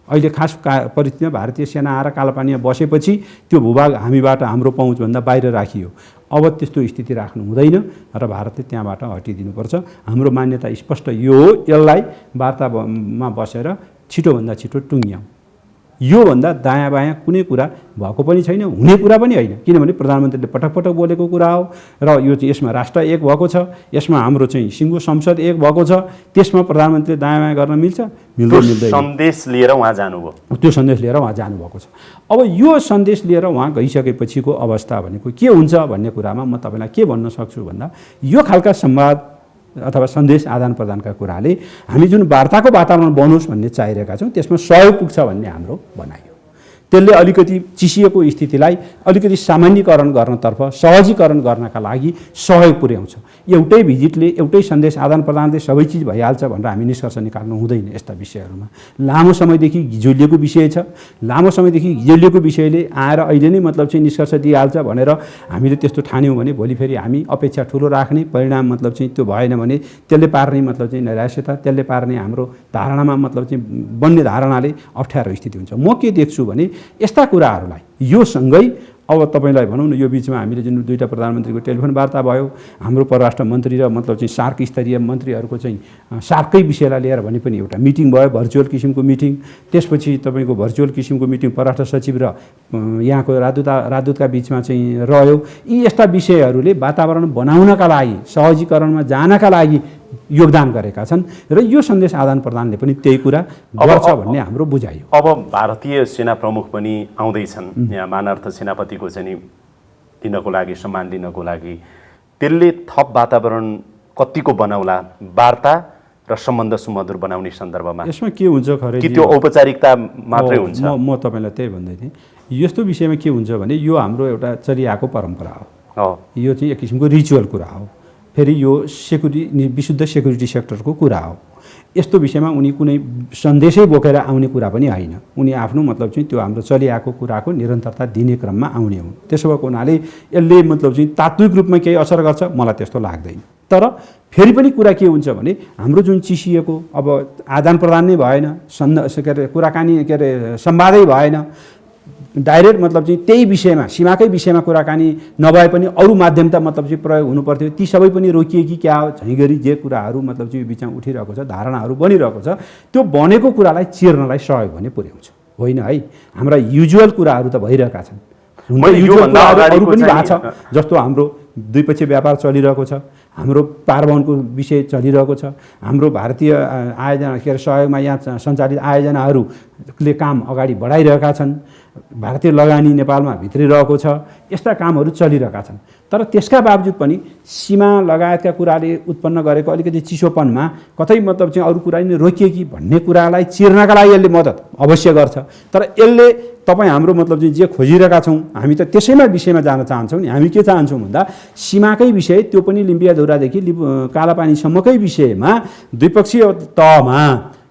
अहिले खास परिस्थितिमा भारतीय सेना आएर कालापानीमा बसेपछि त्यो भूभाग हामीबाट हाम्रो पहुँचभन्दा बाहिर राखियो। अब त्यस्तो स्थिति राख्नु हुँदैन र भारतले त्यहाँबाट हटिदिनुपर्छ। हाम्रो मान्यता स्पष्ट यो हो। यसलाई वार्तामा बसेर छिटोभन्दा छिटो टुङ्ग्याउँ। योभन्दा दायाँ बायाँ कुनै कुरा भएको पनि छैन, हुने कुरा पनि होइन। किनभने प्रधानमन्त्रीले पटक पटक बोलेको कुरा हो र यो चाहिँ यसमा राष्ट्र एक भएको छ, यसमा हाम्रो चाहिँ सिङ्गो संसद एक भएको छ। त्यसमा प्रधानमन्त्रीले दायाँ बायाँ गर्न मिल्छ? मिल्दैन। सन्देश लिएर उहाँ जानुभयो। त्यो सन्देश लिएर उहाँ जानुभएको छ। अब यो सन्देश लिएर उहाँ गइसकेपछिको अवस्था भनेको के हुन्छ भन्ने कुरामा म तपाईँलाई के भन्न सक्छु भन्दा, यो खालका संवाद अथवा सन्देश आदान प्रदानका कुराले हामी जुन वार्ताको वातावरण बनोस् भन्ने चाहिरहेका छौँ त्यसमा सहयोग पुग्छ भन्ने हाम्रो भनाइ हो। त्यसले अलिकति चिसिएको स्थितिलाई अलिकति सामान्यीकरण गर्नतर्फ, सहजीकरण गर्नका लागि सहयोग पुर्याउँछ। एउटै भिजिटले, एउटै सन्देश आदान प्रदानले सबै चिज भइहाल्छ भनेर हामी निष्कर्ष निकाल्नु हुँदैन। यस्ता विषयहरूमा लामो समयदेखि गिजोलिएको विषय छ। लामो समयदेखि गिजोलिएको विषयले आएर अहिले नै मतलब चाहिँ निष्कर्ष दिइहाल्छ भनेर हामीले त्यस्तो ठान्यौँ भने भोलि फेरि हामी अपेक्षा ठुलो राख्ने, परिणाम मतलब चाहिँ त्यो भएन भने त्यसले पार्ने मतलब चाहिँ नैराश्यता, त्यसले पार्ने हाम्रो धारणामा मतलब चाहिँ बन्ने धारणाले अप्ठ्यारो स्थिति हुन्छ। म के देख्छु भने यस्ता कुराहरूलाई यो सँगै अब तपाईँलाई भनौँ न, यो बिचमा हामीले जुन 2टा प्रधानमन्त्रीको टेलिफोन वार्ता भयो, हाम्रो परराष्ट्र मन्त्री र मतलब चाहिँ सार्क स्तरीय मन्त्रीहरूको चाहिँ सार्कै विषयलाई लिएर भने पनि एउटा मिटिङ भयो, भर्चुअल किसिमको मिटिङ। त्यसपछि तपाईँको भर्चुअल किसिमको मिटिङ परराष्ट्र सचिव र यहाँको राजदूतका बिचमा चाहिँ रह्यो। यी यस्ता विषयहरूले वातावरण बनाउनका लागि, सहजीकरणमा जानका लागि योगदान गरेका छन् र यो सन्देश आदान प्रदानले पनि त्यही कुरा गर्छ भन्ने हाम्रो बुझाइ हो। अब भारतीय सेना प्रमुख पनि आउँदैछन् यहाँ, मानार्थ सेनापतिको चाहिँ दिनको लागि, सम्मान दिनको लागि। त्यसले थप वातावरण कतिको बनाउला वार्ता र सम्बन्ध सुमधुर बनाउने सन्दर्भमा? यसमा के हुन्छ खरै कि त्यो औपचारिकता मात्रै हुन्छ? म तपाईँलाई त्यही भन्दै थिएँ। यस्तो विषयमा के हुन्छ भने यो हाम्रो एउटा चलिआएको परम्परा हो। यो चाहिँ एक किसिमको रिचुअल कुरा हो। फेरि यो विशुद्ध सेक्युरिटी सेक्टरको कुरा हो। यस्तो विषयमा उनी कुनै सन्देशै बोकेर आउने कुरा पनि होइन। उनी आफ्नो मतलब चाहिँ त्यो हाम्रो चलिआएको कुराको निरन्तरता दिने क्रममा आउने हुन्। त्यसो भएको हुनाले यसले मतलब चाहिँ तात्विक रूपमा केही असर गर्छ मलाई त्यस्तो लाग्दैन। तर फेरि पनि कुरा के हुन्छ भने हाम्रो जुन चिसिएको अब आदान प्रदान नै भएन, के अरे कुराकानी के अरे संवादै भएन, डाइरेक्ट मतलब चाहिँ त्यही विषयमा सीमाकै विषयमा कुराकानी नभए पनि अरू माध्यम त मतलब चाहिँ प्रयोग हुनुपर्थ्यो। ती सबै पनि रोकिए कि क्या हो, झैँ गरी जे कुराहरू मतलब चाहिँ बिचमा उठिरहेको छ, धारणाहरू बनिरहेको छ, त्यो बनेको कुरालाई चिर्नलाई सहयोग भने पुर्याउँछ होइन है। हाम्रा युजुअल कुराहरू त भइरहेका छन्, युजुअल कुराहरू अरू पनि भएको छ। जस्तो हाम्रो द्विपक्षीय व्यापार चलिरहेको छ, हाम्रो पारवहनको विषय चलिरहेको छ, हाम्रो भारतीय आयोजना के अरे सहयोगमा यहाँ सञ्चालित आयोजनाहरूले काम अगाडि बढाइरहेका छन्, भारतीय लगानी नेपालमा भित्रिरहेको छ, यस्ता कामहरू चलिरहेका छन्। तर त्यसका बावजुद पनि सीमा लगायतका कुराले उत्पन्न गरेको अलिकति चिसोपनमा कतै मतलब चाहिँ अरू कुरा नै रोकिए कि भन्ने कुरालाई चिर्नका लागि यसले मद्दत अवश्य गर्छ। तर यसले तपाईँ हाम्रो मतलब चाहिँ जे खोजिरहेका छौँ हामी त त्यसैमा विषयमा जान चाहन्छौँ नि। हामी के चाहन्छौँ भन्दा सीमाकै विषय, त्यो पनि लिम्पियाधुरादेखि कालापानीसम्मकै विषयमा द्विपक्षीय तहमा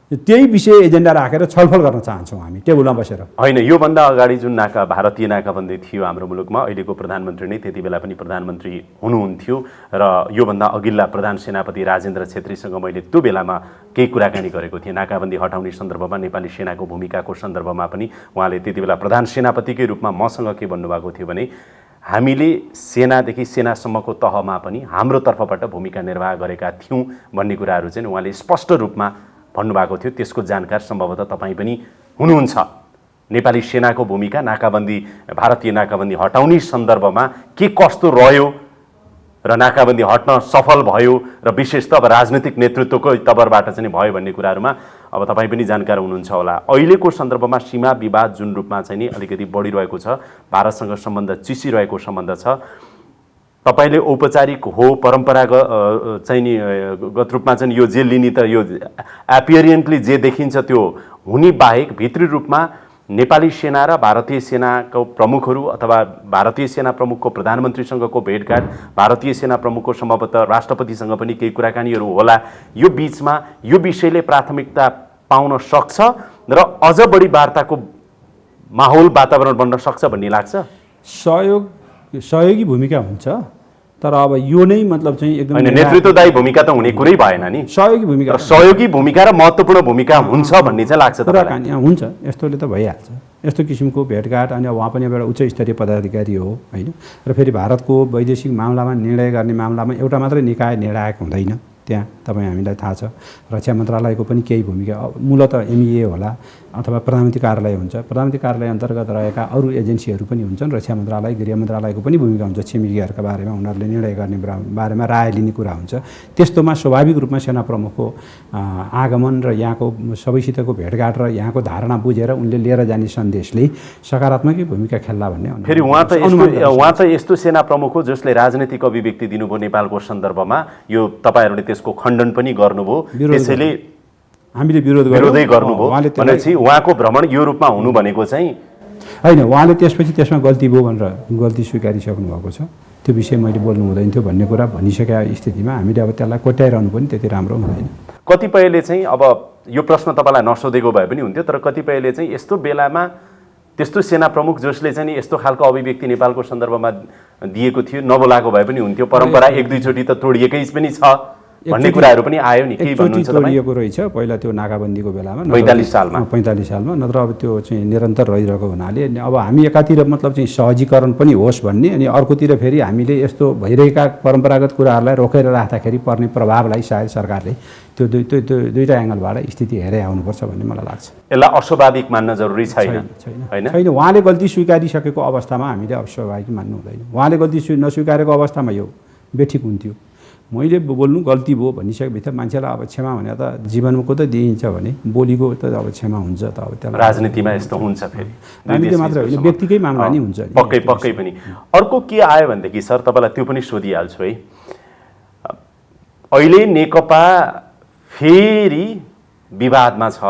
त्यही विषय एजेन्डा राखेर छलफल गर्न चाहन्छौँ हामी टेबलमा बसेर। होइन, योभन्दा अगाडि जुन भारतीय नाकाबन्दी थियो हाम्रो मुलुकमा, अहिलेको प्रधानमन्त्री नै त्यति बेला पनि प्रधानमन्त्री हुनुहुन्थ्यो र योभन्दा अघिल्ला प्रधान सेनापति राजेन्द्र छेत्रीसँग मैले त्यो बेलामा केही कुराकानी गरेको थिएँ। नाकाबन्दी हटाउने सन्दर्भमा नेपाली सेनाको भूमिकाको सन्दर्भमा पनि उहाँले त्यति बेला प्रधान सेनापतिकै रूपमा मसँग के भन्नुभएको थियो भने हामीले सेनादेखि सेनासम्मको तहमा पनि हाम्रो तर्फबाट भूमिका निर्वाह गरेका थियौँ भन्ने कुराहरू चाहिँ उहाँले स्पष्ट रूपमा भन्नुभएको थियो। त्यसको जानकार सम्भवतः तपाईँ पनि हुनुहुन्छ। नेपाली सेनाको भूमिका नाकाबन्दी, भारतीय नाकाबन्दी हटाउने सन्दर्भमा के कस्तो रह्यो र नाकाबन्दी हट्न सफल भयो र विशेष त अब राजनीतिक नेतृत्वको तवरबाट चाहिँ भयो भन्ने कुराहरूमा अब तपाईँ पनि जानकार हुनुहुन्छ होला। अहिलेको सन्दर्भमा सीमा विवाद जुन रूपमा चाहिँ नि अलिकति बढिरहेको छ, भारतसँग सम्बन्ध चिसिरहेको सम्बन्ध छ, तपाईले औपचारिक हो परम्परागत चाहिँ नि गत रूपमा चाहिँ यो जे लिने त यो एपियरेन्टली जे देखिन्छ त्यो हुने बाहेक भित्री रूपमा नेपाली सेना र भारतीय सेनाको प्रमुखहरू अथवा भारतीय सेना प्रमुखको प्रधानमन्त्रीसँगको भेटघाट, भारतीय सेना प्रमुखको सम्भवतः राष्ट्रपतिसँग पनि केही कुराकानीहरू होला। यो बीचमा यो विषयले प्राथमिकता पाउन सक्छ र अझ बढी वार्ताको माहौल वातावरण बन्न सक्छ भन्ने लाग्छ। सहयोगी भूमिका हुन्छ, तर अब यो नै मतलब चाहिँ एकदम नेतृत्वदायी भूमिका त हुने कुरै भएन नि। सहयोगी भूमिका र महत्त्वपूर्ण भूमिका हुन्छ भन्ने चाहिँ लाग्छ कुराकानी हुन्छ, यस्तोले त भइहाल्छ। यस्तो किसिमको भेटघाट, अनि उहाँ पनि एउटा उच्च स्तरीय पदाधिकारी हो होइन। र फेरि भारतको वैदेशिक मामलामा निर्णय गर्ने मामलामा एउटा मात्रै निकाय निर्णायक हुँदैन, त्यहाँ तपाईँ हामीलाई थाहा छ। रक्षा मन्त्रालयको पनि केही भूमिका, मूलतः एमइए होला अथवा प्रधानमन्त्री कार्यालय हुन्छ, प्रधानमन्त्री कार्यालय अन्तर्गत रहेका अरू एजेन्सीहरू पनि हुन्छन्, रक्षा मन्त्रालय गृह मन्त्रालयको पनि भूमिका हुन्छ। छिमेकीहरूका बारेमा उनीहरूले निर्णय गर्ने बारेमा राय लिने कुरा हुन्छ। त्यस्तोमा स्वाभाविक रूपमा सेना प्रमुखको आगमन र यहाँको सबैसितको भेटघाट र यहाँको धारणा बुझेर उनले लिएर जाने सन्देशले सकारात्मकै भूमिका खेल्ला भन्ने। फेरि उहाँ त यस्तो सेना प्रमुख हो जसले राजनीतिक अभिव्यक्ति दिनुभयो नेपालको सन्दर्भमा, यो तपाईँहरूले त्यसको खण्डन पनि गर्नुभयो, त्यसैले हामीले विरोधै गर्नुभयो भनेपछि उहाँको भ्रमण यो रूपमा हुनु भनेको चाहिँ होइन। उहाँले त्यसपछि त्यसमा गल्ती भयो भनेर गल्ती स्वीकारिसक्नु भएको छ। त्यो विषय मैले बोल्नु हुँदैन थियो भन्ने कुरा भनिसकेका स्थितिमा हामीले अब त्यसलाई कोट्याइरहनु पनि त्यति राम्रो हुँदैन। कतिपयले चाहिँ अब यो प्रश्न तपाईँलाई नसोधेको भए पनि हुन्थ्यो, तर कतिपयले चाहिँ यस्तो बेलामा त्यस्तो सेना प्रमुख जसले चाहिँ यस्तो खालको अभिव्यक्ति नेपालको सन्दर्भमा दिएको थियो नबोलाएको भए पनि हुन्थ्यो, परम्परा एक दुईचोटि त तोडिएकै पनि छ भन्ने कुराहरू पनि आयो नि। के भन्नुहुन्छ तपाईँ? तोडिएको रहेछ पहिला त्यो नाकाबन्दीको बेलामा 45 सालमा, नत्र अब त्यो चाहिँ निरन्तर रहिरहेको हुनाले अब हामी एकातिर मतलब चाहिँ सहजीकरण पनि होस् भन्ने, अनि अर्कोतिर फेरि हामीले यस्तो भइरहेका परम्परागत कुराहरूलाई रोकेर राख्दाखेरि पर्ने प्रभावलाई सायद सरकारले त्यो दुईटा एङ्गलबाट स्थिति हेरे आउनुपर्छ भन्ने मलाई लाग्छ। यसलाई अस्वाभाविक मान्न जरुरी छैन छैन। उहाँले गल्ती स्वीकारिसकेको अवस्थामा हामीले अस्वाभाविक मान्नु हुँदैन। उहाँले गल्ती नस्वीकारेको अवस्थामा यो बेठिक हुन्थ्यो। मैले बोल्नु गल्ती भयो भनिसकेभित्र मान्छेलाई अब क्षमा भने त जीवनको त दिइन्छ भने बोलीको त अब क्षमा हुन्छ त। अब त्यसलाई राजनीतिमा यस्तो हुन्छ, फेरि राजनीति मात्र होइन व्यक्तिकै मामला नि हुन्छ। पक्कै पनि। अर्को के आयो भनेदेखि सर तपाईँलाई त्यो पनि सोधिहाल्छु है। अहिले नेकपा फेरि विवादमा छ,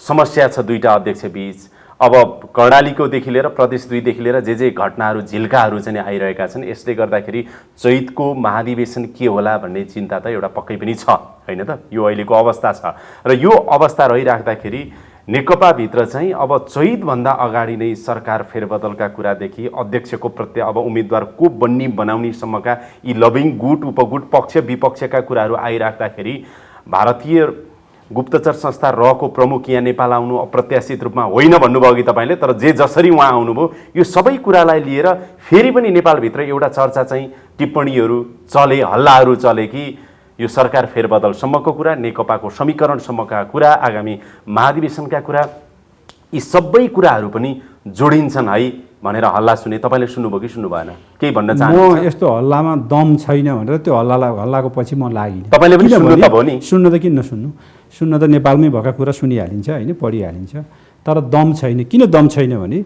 समस्या छ दुईटा अध्यक्ष बीच। अब कर्णालीकोदेखि लिएर प्रदेश 2 देखि लिएर जे घटनाहरू झिल्काहरू चाहिँ आइरहेका छन्, यसले गर्दाखेरि चैतको महाधिवेशन के होला भन्ने चिन्ता त एउटा पक्कै पनि छ हैन त। यो अहिलेको अवस्था छ र यो अवस्था रहिराख्दाखेरि नेकपाभित्र चाहिँ अब चैतभन्दा अगाडि नै सरकार फेरबदलका कुरादेखि अध्यक्षको प्रत्यय अब उम्मेदवार को बन्ने बनाउनेसम्मका यी लबिङ गुट उपगुट पक्ष विपक्षका कुराहरू आइराख्दाखेरि भारतीय गुप्तचर संस्था रहको प्रमुख यहाँ नेपाल आउनु अप्रत्याशित रूपमा होइन भन्नुभयो कि तपाईँले, तर जे जसरी उहाँ आउनुभयो यो सबै कुरालाई लिएर फेरि पनि नेपालभित्र एउटा चर्चा चाहिँ टिप्पणीहरू चले, हल्लाहरू चले कि यो सरकार फेरबदलसम्मको कुरा, नेकपाको समीकरणसम्मका कुरा, आगामी महाधिवेशनका कुरा, यी सबै कुराहरू पनि जोडिन्छन् है भनेर हल्ला सुने। तपाईँले सुन्नुभयो कि सुन्नु भएन? केही भन्न चाहनुहुन्छ? म यस्तो हल्लामा दम छैन भनेर त्यो हल्लाको पछि म लागिनँ। तपाईँले पनि सुन्नु त भयो नि? सुन्न त किन नसुन्नु, सुन्न त नेपालमै भएका कुरा सुनिहालिन्छ होइन, पढिहालिन्छ। तर दम छैन। किन दम छैन भने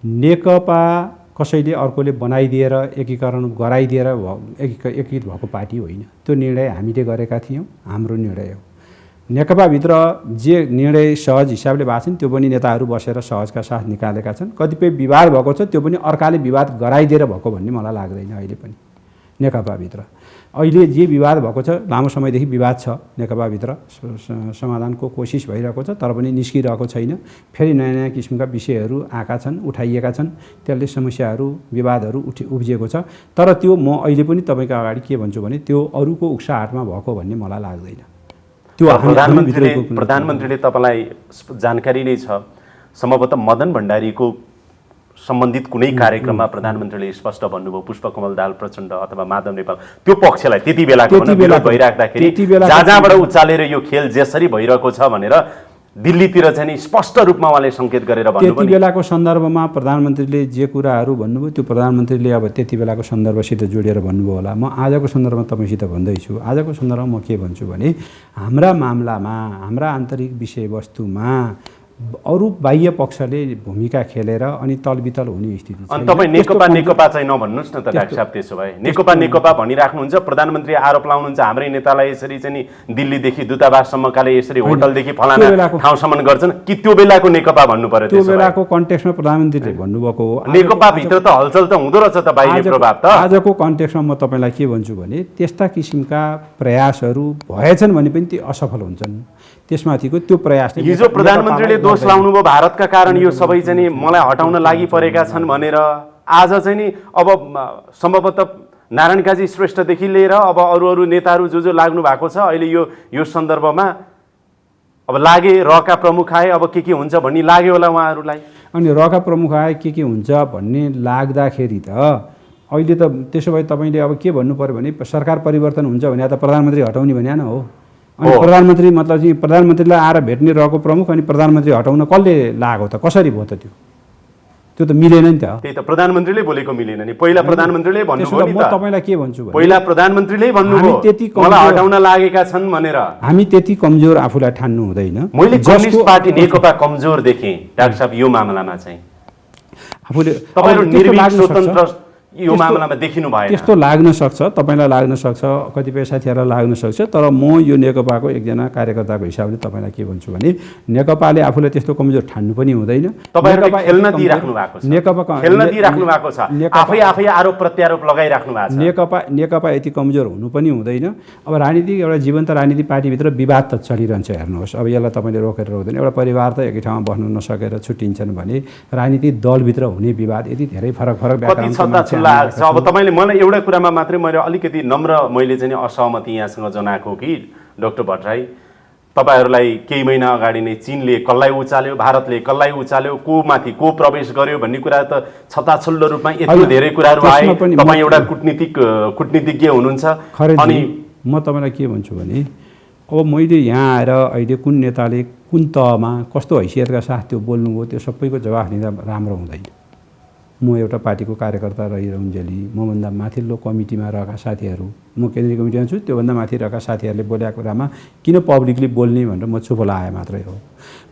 नेकपा कसैले अर्कोले बनाइदिएर एकीकरण गराइदिएर एकीकृत भएको पार्टी होइन। त्यो निर्णय हामीले गरेका थियौँ, हाम्रो निर्णय हो। नेकपाभित्र जे निर्णय सहज हिसाबले भएको छन् त्यो पनि नेताहरू बसेर सहजका साथ निकालेका छन्। कतिपय विवाद भएको छ त्यो पनि अर्काले विवाद गराइदिएर भएको भन्ने मलाई लाग्दैन अहिले पनि नेकपाभित्र। अहिले जे विवाद भएको छ, लामो समयदेखि विवाद छ नेकपाभित्र, समाधानको कोसिस भइरहेको छ तर पनि निस्किरहेको छैन। फेरि नयाँ नयाँ किसिमका विषयहरू आएका छन्, उठाइएका छन्, त्यसले समस्याहरू विवादहरू उब्जिएको छ। तर त्यो म अहिले पनि तपाईँको अगाडि के भन्छु भने त्यो अरूको उक्साहटमा भएको भन्ने मलाई लाग्दैन। त्यो प्रधानमन्त्रीले तपाईँलाई जानकारी नै छ, सम्भवतः मदन भण्डारीको सम्बन्धित कुनै कार्यक्रममा प्रधानमन्त्रीले स्पष्ट भन्नुभयो पुष्पकमल दाहाल प्रचण्ड अथवा माधव नेपाल त्यो पक्षलाई त्यति बेलाको विरोध भइराख्दाखेरि जहाँबाट उचालेर यो खेल जसरी भइरहेको छ भनेर दिल्लीतिर चाहिँ स्पष्ट रूपमा उहाँले सङ्केत गरेर भन्नुभयो। त्यति बेलाको सन्दर्भमा प्रधानमन्त्रीले जे कुराहरू भन्नुभयो त्यो प्रधानमन्त्रीले अब त्यति बेलाको सन्दर्भसित जोडेर भन्नुभयो होला। म आजको सन्दर्भमा तपाईँसित भन्दैछु। आजको सन्दर्भमा म के भन्छु भने हाम्रा मामलामा, हाम्रा आन्तरिक विषयवस्तुमा अरू बाह्य पक्षले भूमिका खेलेर अनि तलबितल हुने स्थिति छ। अनि तपाईँ नेकपा चाहिँ नभन्नुहोस् न त डाक्टर साहब। त्यसो भए नेकपा भनिराख्नुहुन्छ, प्रधानमन्त्री आरोप लाउनुहुन्छ हाम्रै नेतालाई यसरी चाहिँ दिल्लीदेखि दूतावाससम्मकाले यसरी होटलदेखि फलाना ठाउँसम्म गर्छन् कि त्यो बेलाको नेकपा भन्नु पर्यो? त्यो बेलाको कन्टेक्स्टमा प्रधानमन्त्रीले भन्नुभएको हो। नेकपाभित्र त हलचल त हुँदो रहेछ त, बाह्य प्रभाव त। आजको कन्टेक्स्टमा म तपाईँलाई के भन्छु भने त्यस्ता किसिमका प्रयासहरू भएछन् भने पनि ती असफल हुन्छन्। त्यसमाथिको त्यो प्रयासले हिजो प्रधानमन्त्रीले दोष लाउनुभयो भारतका कारण यो सबै चाहिँ मलाई हटाउन लागि परेका छन् भनेर। आज चाहिँ नि अब सम्भवतः नारायण काजी श्रेष्ठदेखि लिएर अब अरू नेताहरू जो लाग्नु भएको छ अहिले यो सन्दर्भमा अब लागे, रका प्रमुख आए, अब के हुन्छ भन्ने लाग्यो होला उहाँहरूलाई। अनि रका प्रमुख आए के हुन्छ भन्ने लाग्दाखेरि त अहिले त त्यसो भए तपाईँले अब के भन्नु पर्यो भने सरकार परिवर्तन हुन्छ भने त प्रधानमन्त्री हटाउने भने न हो। अनि प्रधानमन्त्री मतलब चाहिँ प्रधानमन्त्रीलाई आएर भेट्ने रहेको प्रमुख अनि प्रधानमन्त्री हटाउन कसले लाग्यो त? कसरी भयो त? त्यो त मिलेन नि त। त्यही त प्रधानमन्त्रीले बोलेको मिलेन नि। पहिला प्रधानमन्त्रीले भन्नुभयो नि त। म तपाईँलाई के भन्छु भने पहिला प्रधानमन्त्रीले भन्नुभयो मलाई हटाउन लागेका छन् भनेर। हामी त्यति कमजोर आफूलाई ठान्नु हुँदैन। मैले कम्युनिस्ट पार्टी नेकपा कमजोर देखेँ डाक्टर साहब यो मामलामा चाहिँ। आफूले तपाईहरु निर्भीक स्वतन्त्र यो मामलामा देखिनु भएन। त्यस्तो लाग्न सक्छ, तपाईलाई लाग्न सक्छ, कतिपय साथीहरूलाई लाग्न सक्छ। तर म यो नेकपाको एकजना कार्यकर्ताको हिसाबले तपाईलाई के भन्छु भने नेकपाले आफूलाई त्यस्तो कमजोर ठान्नु पनि हुँदैन। तपाईहरुले खेल्न दिइराख्नु भएको छ। खेल्न दिइराख्नु भएको छ। आफै आरोप प्रत्यारोप लगाइराख्नु भएको छ। नेकपा यति कमजोर हुनु पनि हुँदैन। अब राजनीतिक एउटा जीवन्त राजनीतिक पार्टीभित्र विवाद त चलिरहन्छ। हेर्नुहोस्, अब यसलाई तपाईले रोकेर रोक्दैन। एउटा परिवार त एकै ठाउँमा बस्न नसकेर छुट्टिन्छन् भने राजनीतिक दलभित्र हुने विवाद यति धेरै फरक व्याकरणको अब तपाईले मलाई एउटा कुरामा मात्रै मैले अलिकति नम्र मैले चाहिँ असहमति यहाँसँग जनाएको कि डाक्टर भट्टराई, तपाईहरुलाई केही महिना अगाडि नै चीनले कसलाई उचाल्यो, भारतले कसलाई उचाल्यो, को माथि को प्रवेश गर्यो भन्ने कुरा त छताछुल्लो रूपमा यति धेरै कुराहरू आए। तपाई एउटा कूटनीतिज्ञ हुनुहुन्छ। अनि म तपाईलाई के भन्छु भने अब मैले यहाँ आएर अहिले कुन नेताले कुन तहमा कस्तो हैसियतका साथ त्यो बोल्नुभयो त्यो सबैको जवाफ दिँदा राम्रो हुँदैन। म एउटा पार्टीको कार्यकर्ता रहिरहुन्जेली मभन्दा माथिल्लो कमिटीमा रहेका साथीहरू, म केन्द्रीय कमिटीमा छु, त्योभन्दा माथि रहेका साथीहरूले बोलेका कुरामा किन पब्लिकली बोल्ने भनेर म चुप लाएँ मात्रै हो।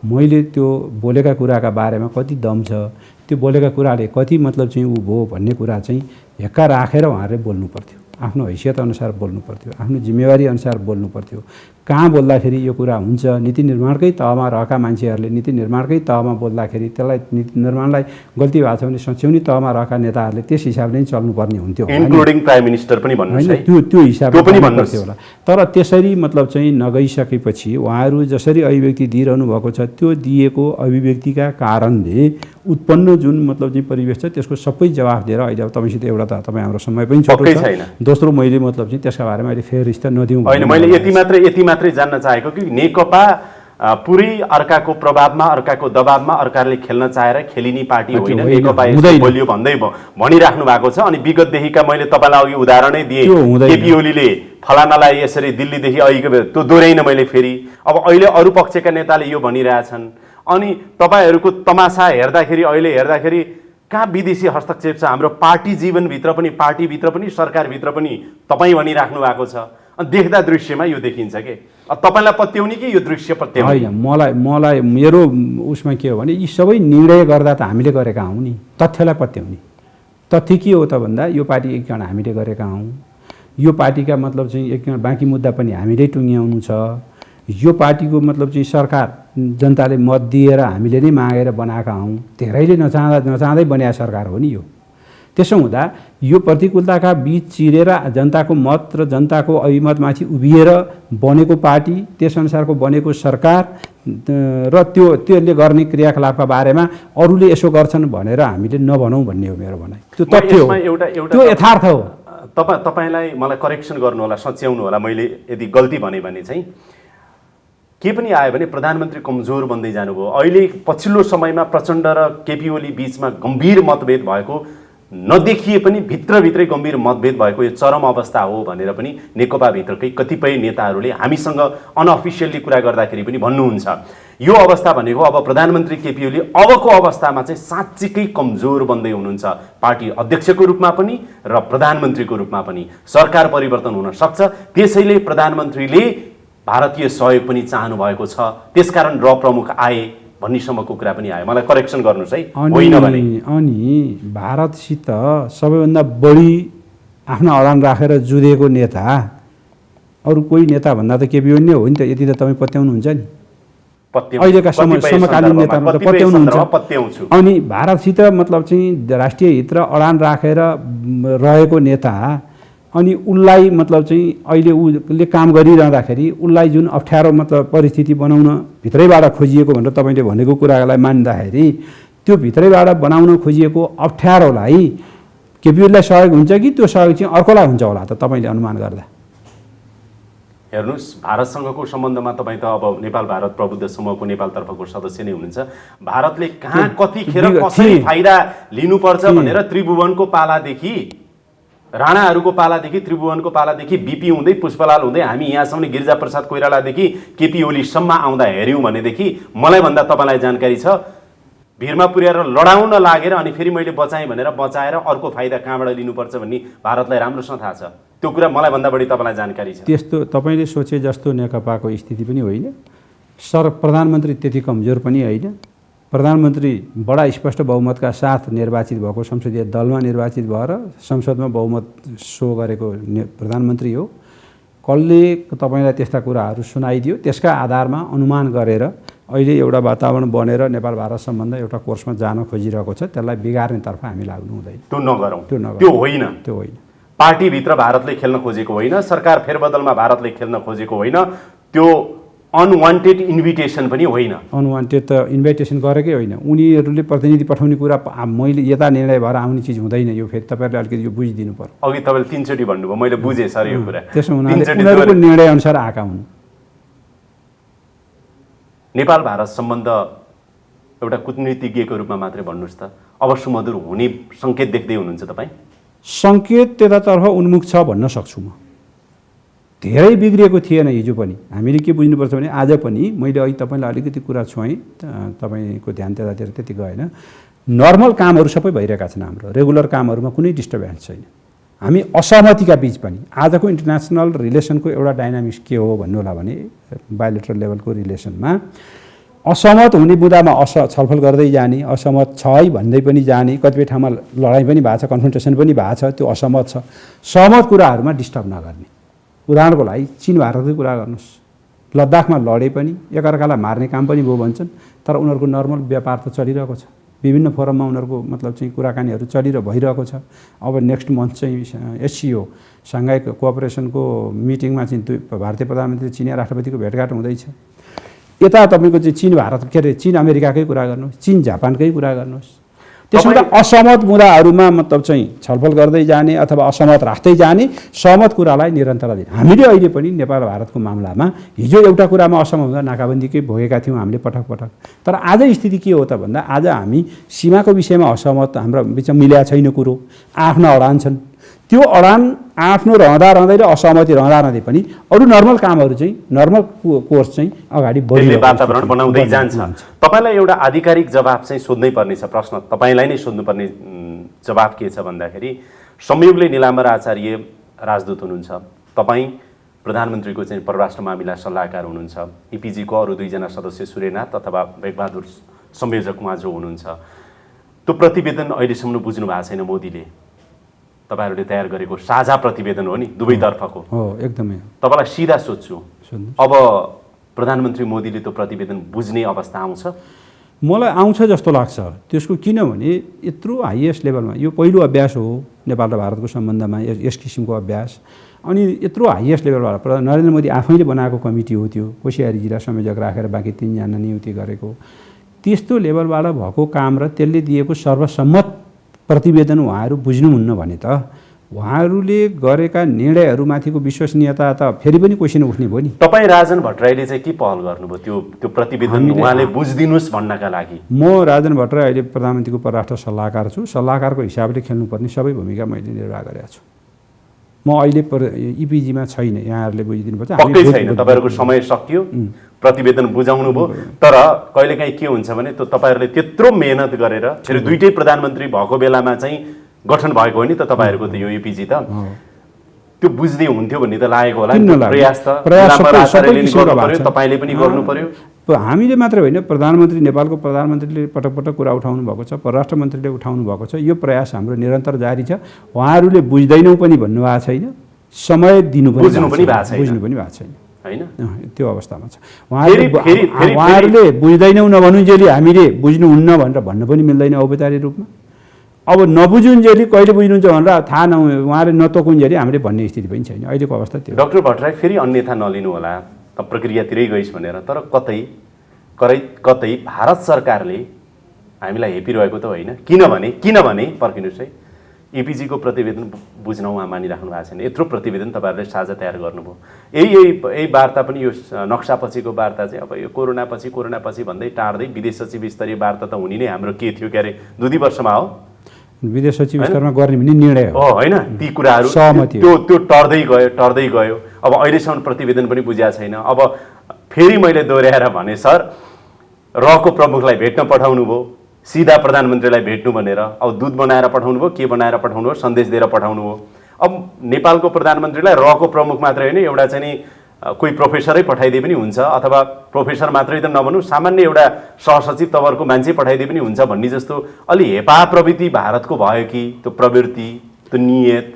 मैले त्यो बोलेका कुराका बारेमा कति दम छ, त्यो बोलेका कुराले कति मतलब चाहिँ ऊ भयो भन्ने कुरा चाहिँ हेक्का राखेर उहाँहरूले बोल्नु पर्थ्यो। आफ्नो हैसियत अनुसार बोल्नु पर्थ्यो, आफ्नो जिम्मेवारी अनुसार बोल्नु पर्थ्यो। कहाँ बोल्दाखेरि यो कुरा हुन्छ, नीति निर्माणकै तहमा रहेका मान्छेहरूले नीति निर्माणकै तहमा बोल्दाखेरि त्यसलाई नीति निर्माणलाई गल्ती भएको छ भने संस्यौनी तहमा रहेका नेताहरूले त्यस हिसाबले नै चल्नुपर्ने हुन्थ्यो, इन्क्लुडिङ प्राइम मिनिस्टर पनि भन्नुहोस् है, त्यो हिसाबले पनि भन्नु पर्थ्यो होला। तर त्यसरी मतलब चाहिँ नगइसकेपछि उहाँहरू जसरी अभिव्यक्ति दिइरहनु भएको छ त्यो दिएको अभिव्यक्तिका कारणले उत्पन्न जुन मतलब चाहिँ परिवेश छ त्यसको सबै जवाफ दिएर अहिले अब तपाईँसित एउटा त तपाईँ हाम्रो समय पनि छोटो छ, दोस्रो मैले मतलब चाहिँ त्यसका बारेमा अहिले फेरि रिस्ता नदिउँ होइन। मैले यति मात्रै जान्न चाहेको कि नेकपा पुरै अर्काको प्रभावमा अर्काको दबावमा अर्काले खेल्न चाहेर खेलिने पार्टी होइन, नेकपा बोलियो भन्दै भनिराख्नु भएको छ। अनि विगतदेखिका मैले तपाईँलाई अघि उदाहरणै दिएँ, केपी ओलीले फलानालाई यसरी दिल्लीदेखि अहिलेको त्यो दोहोऱ्याइन मैले फेरि। अब अहिले अरू पक्षका नेताले यो भनिरहेछन् अनि तपाईँहरूको तमासा हेर्दाखेरि अहिले हेर्दाखेरि कहाँ विदेशी हस्तक्षेप छ हाम्रो पार्टी जीवनभित्र पनि, पार्टीभित्र पनि, सरकारभित्र पनि तपाईँ भनिराख्नु भएको छ। अनि देख्दा दृश्यमा यो देखिन्छ कि तपाईँलाई पत्याउने कि यो दृश्य पत्याउने? होइन, मलाई मेरो उसमा के हो भने यी सबै निर्णय गर्दा त हामीले गरेका हौँ नि, तथ्यलाई पत्याउने। तथ्य के हो त भन्दा यो पार्टी एकजना हामीले गरेका हौँ, यो पार्टीका मतलब चाहिँ एकजना बाँकी मुद्दा पनि हामीले टुङ्ग्याउनु छ, यो पार्टीको मतलब चाहिँ सरकार जनताले मत दिएर हामीले नै मागेर बनाएका हौँ, धेरैले नचाहँदै बनाएको सरकार हो नि यो। त्यसो हुँदा यो प्रतिकूलताका बीच चिरेर जनताको मत र जनताको अभिमतमाथि उभिएर बनेको पार्टी, त्यसअनुसारको बनेको सरकार र त्यसले गर्ने क्रियाकलापका बारेमा अरूले यसो गर्छन् भनेर हामीले नभनौँ भन्ने हो मेरो भनाइ। त्यो तथ्य हो, त्यो यथार्थ हो। तपाईँलाई मलाई करेक्सन गर्नु होला, सच्याउनु होला, मैले यदि गल्ती भने चाहिँ के पनि आयो भने प्रधानमन्त्री कमजोर बन्दै जानुभयो। अहिले पछिल्लो समयमा प्रचण्ड र केपी ओली बीचमा गम्भीर मतभेद भएको नदेखिए पनि भित्रभित्रै गम्भीर मतभेद भएको यो चरम अवस्था हो भनेर पनि नेकपाभित्रकै कतिपय नेताहरूले हामीसँग अनअफिसियल्ली कुरा गर्दाखेरि पनि भन्नुहुन्छ। यो अवस्था भनेको अब प्रधानमन्त्री केपी ओली अबको अवस्थामा चाहिँ साँच्चीकै कमजोर बन्दै हुनुहुन्छ, पार्टी अध्यक्षको रूपमा पनि र प्रधानमन्त्रीको रूपमा पनि। सरकार परिवर्तन हुन सक्छ, त्यसैले प्रधानमन्त्रीले भारतीय सहयोग पनि चाहनु भएको छ, त्यसकारण र प्रमुख आए भन्नेसम्मको कुरा पनि आयो। मलाई करेक्सन गर्नुहोस् है, होइन भने। अनि भारतसित सबैभन्दा बढी आफ्नो अडान राखेर जुधेको नेता अरू कोही नेता भन्दा त केपी ओली नै हो नि त, यति त तपाईँ पत्याउनुहुन्छ नि। अहिलेका समकालीन नेताहरू त पत्याउनुहुन्छ। अनि भारतसित मतलब चाहिँ राष्ट्रिय हित र अडान राखेर रहेको नेता अनि उसलाई मतलब चाहिँ अहिले उसले काम गरिरहँदाखेरि उसलाई जुन अप्ठ्यारो मतलब परिस्थिति बनाउन भित्रैबाट खोजिएको भनेर तपाईँले भनेको कुरालाई मान्दाखेरि त्यो भित्रैबाट बनाउन खोजिएको अप्ठ्यारोलाई केपी ओलीलाई सहयोग हुन्छ कि त्यो सहयोग चाहिँ अर्कोलाई हुन्छ होला त तपाईँले अनुमान गर्दा? हेर्नुहोस्, भारतसँगको सम्बन्धमा तपाईँ त अब नेपाल भारत प्रबुद्ध समूहको नेपालतर्फको सदस्य नै हुनुहुन्छ। भारतले कहाँ कतिखेर कसरी फाइदा लिनुपर्छ भनेर त्रिभुवनको पालादेखि, राणाहरूको पालादेखि, त्रिभुवनको पालादेखि बिपी हुँदै पुष्पलाल हुँदै हामी यहाँसम्म गिरिजाप्रसाद कोइरालादेखि केपी ओलीसम्म आउँदा हेऱ्यौँ भनेदेखि मलाई भन्दा तपाईँलाई जानकारी छ, भिरमा पुर्याएर लडाउन लागेर अनि फेरि मैले बचाएँ भनेर बचाएर अर्को फाइदा कहाँबाट लिनुपर्छ भन्ने भारतलाई राम्रोसँग थाहा छ। त्यो कुरा मलाई भन्दा बढी तपाईँलाई जानकारी छ। त्यस्तो तपाईँले सोचे जस्तो नेकपाको स्थिति पनि होइन, प्रधानमन्त्री त्यति कमजोर पनि होइन। प्रधानमन्त्री बडा स्पष्ट बहुमतका साथ निर्वाचित भएको संसदीय दलमा निर्वाचित भएर संसदमा बहुमत सो गरेको प्रधानमन्त्री हो। कसले तपाईँलाई त्यस्ता कुराहरू सुनाइदियो, त्यसका आधारमा अनुमान गरेर अहिले एउटा वातावरण बनेर नेपाल भारत सम्बन्ध एउटा कोर्समा जान खोजिरहेको छ, त्यसलाई बिगार्नेतर्फ हामी लाग्नु हुँदैन। त्यो नगरौँ, त्यो होइन, त्यो होइन। पार्टीभित्र भारतले खेल्न खोजेको होइन, सरकार फेरबदलमा भारतले खेल्न खोजेको होइन, त्यो अनवान्टेड इन्भिटेसन पनि होइन। अनवान्टेड त इन्भिटेसन गरेकै होइन, उनीहरूले प्रतिनिधि पठाउने कुरा मैले यता निर्णय भएर आउने चिज हुँदैन। यो फेरि तपाईँहरूले अलिकति यो बुझिदिनु पर्यो। अघि तपाईँले 3 चोटि भन्नुभयो, मैले बुझेँ सर यो कुरा। त्यसो हुनाले उनीहरूको निर्णय अनुसार आएका हुन्। नेपाल भारत सम्बन्ध एउटा कूटनीतिज्ञको रूपमा मात्रै भन्नुहोस् त, अब सुमधुर हुने सङ्केत देख्दै हुनुहुन्छ तपाईँ? सङ्केत त्यतातर्फ उन्मुख छ भन्न सक्छु म। धेरै बिग्रिएको थिएन हिजो पनि। हामीले के बुझ्नुपर्छ भने आज पनि मैले अघि तपाईँलाई अलिकति कुरा छोएँ, तपाईँको ध्यान त्यतातिर त्यति गएन। नर्मल कामहरू सबै भइरहेका छन्, हाम्रो रेगुलर कामहरूमा कुनै डिस्टर्बेन्स छैन। हामी असहमतिका बीच पनि आजको इन्टरनेसनल रिलेसनको एउटा डाइनामिक्स के हो भन्नु होला भने बायोलेटरल लेभलको रिलेसनमा असहमत हुने मुद्दामा छलफल गर्दै जाने, असहमत छ है भन्दै पनि जाने, कतिपय ठाउँमा लडाइँ पनि भएको छ, कन्फ्रन्टेसन पनि भएको छ, त्यो असहमत छ। सहमत कुराहरूमा डिस्टर्ब नगर्ने। उदाहरणको लागि चीन भारतकै कुरा गर्नुहोस्, लद्दाखमा लडे पनि एकअर्कालाई मार्ने काम पनि भयो भन्छन्, तर उनीहरूको नर्मल व्यापार त चलिरहेको छ, विभिन्न फोरममा उनीहरूको मतलब चाहिँ कुराकानीहरू भइरहेको छ। अब नेक्स्ट मन्थ चाहिँ SCO साङ्घाई कोअपरेसनको मिटिङमा चाहिँ भारतीय प्रधानमन्त्री चिनिया राष्ट्रपतिको भेटघाट हुँदैछ। यता तपाईँको चाहिँ चीन भारत के अरे चीन अमेरिकाकै कुरा गर्नुहोस्, चीन जापानकै कुरा गर्नुहोस्, त्यसमा त असहमत मुद्दाहरूमा मतलब चाहिँ छलफल गर्दै जाने अथवा असहमत राख्दै जाने, सहमत कुरालाई निरन्तरता दिने। हामीले अहिले पनि नेपाल भारतको मामलामा हिजो एउटा कुरामा असहमत हुँदा नाकाबन्दीकै भोगेका थियौँ हामीले पटक पटक, तर आज स्थिति के हो त भन्दा आज हामी सीमाको विषयमा असहमत, हाम्रो बिचमा मिलेका छैन कुरो, आफ्ना अडान छन्, त्यो अडान आफ्नो रहँदा र असहमति रहँदै पनि अरू नर्मल कामहरू चाहिँ नर्मल कोर्स चाहिँ अगाडि बढिरहेको वातावरण बनाउँदै जान्छ। तपाईँलाई एउटा आधिकारिक जवाफ चाहिँ सोध्नै पर्ने छ, प्रश्न तपाईँलाई नै सोध्नुपर्ने जवाफ के छ भन्दाखेरि संयोगले निलाम्बर आचार्य राजदूत हुनुहुन्छ, तपाईँ प्रधानमन्त्रीको चाहिँ परराष्ट्र मामिला सल्लाहकार हुनुहुन्छ, EPG को अरू 2 जना सदस्य सूर्यनाथ अथवा बेगबहादुर संयोजकमा जो हुनुहुन्छ, त्यो प्रतिवेदन अहिलेसम्म बुझ्नु भएको छैन। मोदीले तपाईहरूले तयार गरेको साझा प्रतिवेदन हो नि दुवैतर्फको, हो एकदमै। तपाईँलाई सिधा सोध्छु, अब प्रधानमन्त्री मोदीले त्यो प्रतिवेदन बुझ्ने अवस्था आउँछ? मलाई आउँछ जस्तो लाग्छ। त्यसको किनभने यत्रो हाइएस्ट लेभलमा यो पहिलो अभ्यास हो नेपाल र भारतको सम्बन्धमा, यस किसिमको अभ्यास। अनि यत्रो हाइएस्ट लेभलबाट नरेन्द्र मोदी आफैले बनाएको कमिटी हो त्यो, कोसियारी जिल्ला संयोजक राखेर बाँकी 3 जना नियुक्ति गरेको। त्यस्तो लेभलबाट भएको काम र त्यसले दिएको सर्वसम्मत प्रतिवेदन उहाँहरू बुझ्नुहुन्न भने त उहाँहरूले गरेका निर्णयहरूमाथिको विश्वसनीयता त फेरि पनि क्वेसन उठ्ने भयो नि। तपाईँ राजन भट्टराईले चाहिँ के पहल गर्नुभयो त्यो प्रतिवेदन उहाँले बुझिदिनुहोस् भन्नका लागि? म राजन भट्टराई अहिले प्रधानमन्त्रीको परराष्ट्र सल्लाहकार छु, सल्लाहकारको हिसाबले खेल्नुपर्ने सबै भूमिका मैले निर्वाह गरेको छु। म अहिले EPG मा छैन, यहाँहरूले बुझिदिनुपर्छ। पक्कै छैन, तपाईँहरूको समय सकियो, प्रतिवेदन बुझाउनु भयो, तर कहिलेकाहीँ के हुन्छ भने त्यो तपाईँहरूले त्यत्रो मेहनत गरेर फेरि दुईटै प्रधानमन्त्री भएको बेलामा चाहिँ गठन भएको हो नि त तपाईँहरूको त यो EPG त, त्यो बुझ्दै हुन्थ्यो भन्ने त लागेको होला। प्रयास तपाईँले पनि गर्नु पर्यो। हामीले मात्र होइन, प्रधानमन्त्री नेपालको प्रधानमन्त्रीले पटक पटक कुरा उठाउनु भएको छ, परराष्ट्र मन्त्रीले उठाउनु भएको छ, यो प्रयास हाम्रो निरन्तर जारी छ। उहाँहरूले बुझ्दैनौँ पनि भन्नुभएको छैन, समय दिनु पनि बुझ्नु पनि भएको छैन हैन, त्यो अवस्थामा छ। उहाँहरूले बुझ्दैनौँ नभनुन्जेली हामीले बुझ्नुहुन्न भनेर भन्न पनि मिल्दैन औपचारिक रूपमा। अब नबुझुन्जेली कहिले बुझ्नुहुन्छ भनेर थाहा उहाँले नतोकुन्जेली हामीले भन्ने स्थिति पनि छैन अहिलेको अवस्था त्यो। डाक्टर भट्टराई फेरि अन्यथा नलिनु होला त प्रक्रियातिरै गइस् भनेर, तर कतै भारत सरकारले हामीलाई हेपिरहेको त होइन। किनभने पर्खिनुहोस् है, EPG को प्रतिवेदन बुझ्न उहाँ मानिराख्नु भएको छैन। यत्रो प्रतिवेदन तपाईँहरूले साझा तयार गर्नुभयो, यही वार्ता पनि यो नक्सापछिको वार्ता चाहिँ अब यो कोरोनापछि भन्दै टार्दै विदेश सचिव स्तरीय वार्ता त हुने नै हाम्रो के थियो, के अरे 2 वर्षमा हो विदेश सचिव स्तरमा गर्ने भन्ने निर्णय हो होइन, ती कुराहरू त्यो टर्दै गयो। अब अहिलेसम्म प्रतिवेदन पनि बुझ्या छैन। अब फेरि मैले दोहोऱ्याएर भने सर रको प्रमुखलाई भेट्न पठाउनु भयो, सिधा प्रधानमन्त्रीलाई भेट्नु भनेर, अब दूत बनाएर पठाउनु भयो, के बनाएर पठाउनु भयो, सन्देश दिएर पठाउनु भयो। अब नेपालको प्रधानमन्त्रीलाई रको प्रमुख मात्रै होइन, एउटा चाहिँ नि कोही प्रोफेसरै पठाइदिए पनि हुन्छ, अथवा प्रोफेसर मात्रै त नभनौँ, सामान्य एउटा सहसचिव तवरको मान्छे पठाइदिए पनि हुन्छ भन्ने जस्तो अलि हेपा प्रवृत्ति भारतको भयो कि त्यो प्रवृत्ति त्यो नियत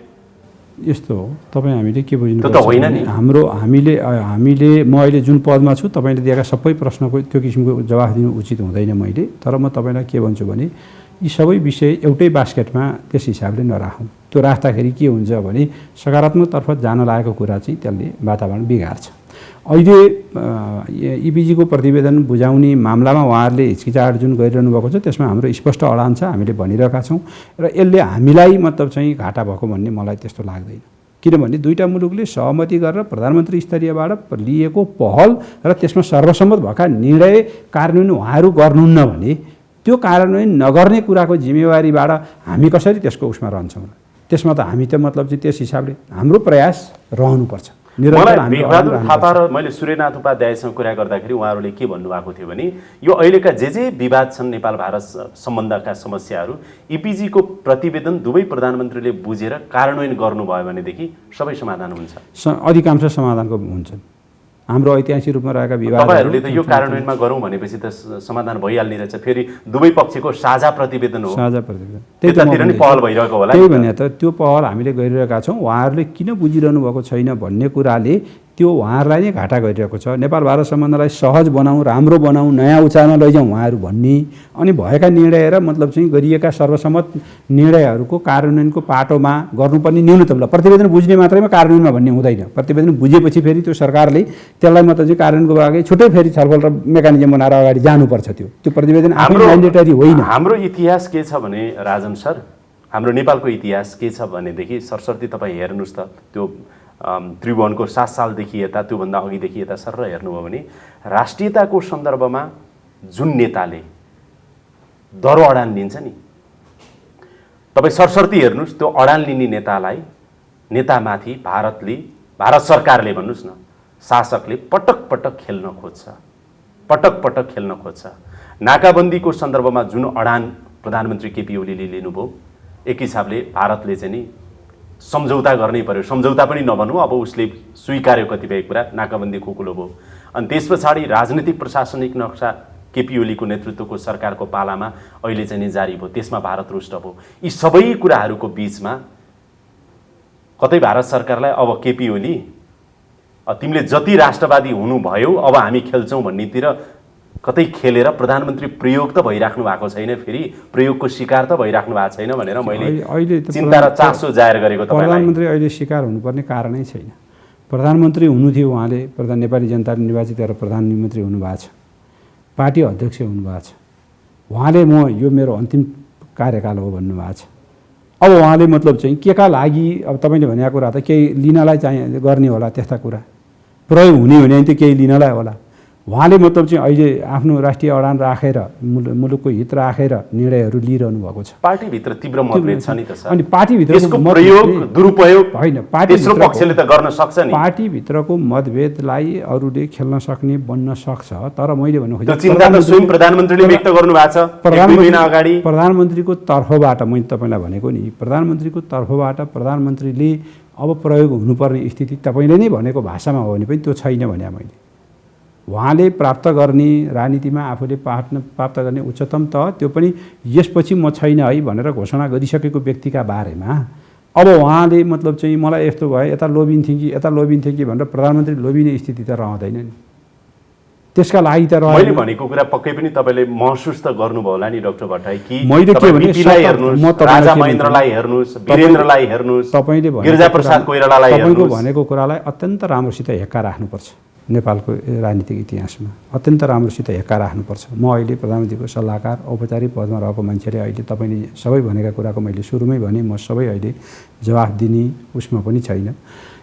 यस्तो हो। तपाईँ हामीले के बुझ्नु त होइन नि, हामीले म अहिले जुन पदमा छु तपाईँले दिएका सबै प्रश्नको त्यो किसिमको जवाफ दिनु उचित हुँदैन मैले। तर म तपाईँलाई के भन्छु भने यी सबै विषय एउटै बास्केटमा त्यस हिसाबले नराखौँ। त्यो राख्दाखेरि के हुन्छ भने सकारात्मकतर्फ जान लागेको कुरा चाहिँ त्यसले वातावरण बिगार्छ। अहिले EPG को प्रतिवेदन बुझाउने मामलामा उहाँहरूले हिचकिचाहट जुन गरिरहनु भएको छ त्यसमा हाम्रो स्पष्ट अडान छ, हामीले भनिरहेका छौँ र यसले हामीलाई मतलब चाहिँ घाटा भएको भन्ने मलाई त्यस्तो लाग्दैन। किनभने दुईटा मुलुकले सहमति गरेर प्रधानमन्त्री स्तरीयबाट लिएको पहल र त्यसमा सर्वसम्मत भएका निर्णय कार्यान्वयन उहाँहरू गर्नुहुन्न भने त्यो कार्यान्वयन नगर्ने कुराको जिम्मेवारीबाट हामी कसरी त्यसको उसमा रहन्छौँ र? त्यसमा त हामी त मतलब चाहिँ त्यस हिसाबले हाम्रो प्रयास रहनुपर्छ। मलाई बेगबहादुर थापा र मैले सूर्यनाथ उपाध्यायसँग कुरा गर्दाखेरि उहाँहरूले के भन्नुभएको थियो भने यो अहिलेका जे विवाद छन् नेपाल भारत सम्बन्धका समस्याहरू EPG को प्रतिवेदन दुवै प्रधानमन्त्रीले बुझेर कार्यान्वयन गर्नुभयो भनेदेखि सबै समाधान हुन्छ, अधिकांश समाधानको हुन्छन्। हाम्रो ऐतिहासिक रूपमा रहेका तपाईँहरूले त यो विवादहरू कार्यान्वयनमा गरौँ भनेपछि त समाधान भइहाल्ने रहेछ। फेरि दुवै पक्षको साझा प्रतिवेदन हो, साझा प्रतिवेदन त्यतातिर नि पहल भइरहेको होला। त्यही भने त त्यो पहल हामीले गरिरहेका छौँ। उहाँहरूले किन बुझिरहनु भएको छैन भन्ने कुराले त्यो उहाँहरूलाई नै घाटा गरिरहेको छ। नेपाल भारत सम्बन्धलाई सहज बनाऊँ, राम्रो बनाऊँ, नयाँ उचाइमा लैजाउँ उहाँहरू भन्ने, अनि भएका निर्णय र मतलब चाहिँ गरिएका सर्वसम्मत निर्णयहरूको कार्यान्वयनको पाटोमा गर्नुपर्ने न्यूनतम ल प्रतिवेदन बुझ्ने मात्रैमा कार्यान्वयनमा भन्ने हुँदैन। प्रतिवेदन बुझेपछि फेरि त्यो सरकारले त्यसलाई मतलब चाहिँ कार्यान्वयनको लागि छुट्टै फेरि छलफल र मेकानिजम बनाएर अगाडि जानुपर्छ। त्यो प्रतिवेदन आफै म्यान्डेटरी होइन। हाम्रो इतिहास के छ भने राजन सर, हाम्रो नेपालको इतिहास के छ भनेदेखि सरसर्ती तपाईँ हेर्नुहोस् त, त्यो त्रिभुवनको 7 सालदेखि यता, त्योभन्दा अघिदेखि यता सर हेर्नुभयो भने राष्ट्रियताको सन्दर्भमा जुन नेताले दरो अडान लिन्छ नि, तपाईँ सरसर्ती हेर्नुहोस्, त्यो अडान लिने नेतामाथि भारत सरकारले भन्नुहोस् न, शासकले पटक पटक खेल्न खोज्छ। नाकाबन्दीको सन्दर्भमा जुन अडान प्रधानमन्त्री केपी ओलीले लिनुभयो, एक हिसाबले भारतले चाहिँ नि सम्झौता गर्नै पर्यो। सम्झौता पनि नभनौँ, अब उसले स्वीकार्यो कतिपय कुरा, नाकाबन्दी खुकुलो भयो। अनि त्यस पछाडि राजनीतिक प्रशासनिक नक्सा केपी ओलीको नेतृत्वको सरकारको पालामा अहिले चाहिँ नि जारी भयो, त्यसमा भारत रुष्ट भयो। यी सबै कुराहरूको बिचमा कतै भारत सरकारलाई अब केपी ओली तिमीले जति राष्ट्रवादी हुनुभयो अब हामी खेल्छौँ भन्नेतिर कतै खेलेर प्रधानमन्त्री प्रयोग त भइराख्नु भएको छैन, फेरि प्रयोगको शिकार त भइराख्नु भएको छैन भनेर मैले चिन्ता र चासो जाहेर गरेको। प्रधानमन्त्री अहिले शिकार हुनुपर्ने कारणै छैन। प्रधानमन्त्री हुनु थियो उहाँले, नेपाली जनताले निर्वाचित गरेर प्रधानमन्त्री हुनुभएको छ, पार्टी अध्यक्ष हुनुभएको छ। उहाँले म यो मेरो अन्तिम कार्यकाल हो भन्नुभएको छ। अब उहाँले मतलब चाहिँ के का लागि, अब तपाईँले भनेको कुरा त केही लिनलाई चाहिँ गर्ने होला, त्यस्ता कुरा प्रयोग हुने भने त केही लिनलाई होला। उहाँले मतलब चाहिँ अहिले आफ्नो राष्ट्रिय अडान राखेर, मुलुकको हित राखेर निर्णयहरू लिइरहनु भएको छ। पार्टीभित्र तीव्र मतभेद छ नि त सर, अनि पार्टीभित्र यसको प्रयोग दुरुपयोग होइन, तेस्रो पक्षले त गर्न सक्छ नि। पार्टीभित्रको मतभेदलाई अरूले खेल्न सक्ने बन्न सक्छ, तर मैले भन्नु खोजेको चिन्ता त स्वयं प्रधानमन्त्रीले व्यक्त गर्नु भएको छ प्रधानमन्त्रीको तर्फबाट। मैले तपाईँलाई भनेको नि, प्रधानमन्त्रीको तर्फबाट प्रधानमन्त्रीले अब प्रयोग हुनुपर्ने स्थिति तपाईँले नै भनेको भाषामा हो भने पनि त्यो छैन भने मैले उहाँले प्राप्त गर्ने राजनीतिमा आफूले प्राप्त गर्ने उच्चतम तह, त्यो पनि यसपछि म छैन है भनेर घोषणा गरिसकेको व्यक्तिका बारेमा अब उहाँले मतलब चाहिँ मलाई यस्तो भयो, यता लोभिन्थेँ कि भनेर प्रधानमन्त्री लोभिने स्थिति त रहँदैन नि। त्यसका लागि त मैले भनेको कुरा पक्कै पनि तपाईँले महसुस त गर्नुभयो होला नि डाक्टर भट्टराई, कि मैले के भने राजा महेन्द्रलाई हेर्नुहोस्, वीरेन्द्रलाई हेर्नुहोस्, तपाईँले गिरिजाप्रसाद कोइरालालाई हेर्नुहोस्, तपाईँको भनेको कुरालाई अत्यन्त राम्रोसित हेक्का राख्नुपर्छ। नेपालको राजनीतिक इतिहासमा अत्यन्त राम्रोसित हेक्का राख्नुपर्छ। म अहिले प्रधानमन्त्रीको सल्लाहकार औपचारिक पदमा रहेको मान्छेले अहिले तपाईँले सबै भनेका कुराको मैले सुरुमै भने, म सबै अहिले जवाफ दिने उसमा पनि छैन।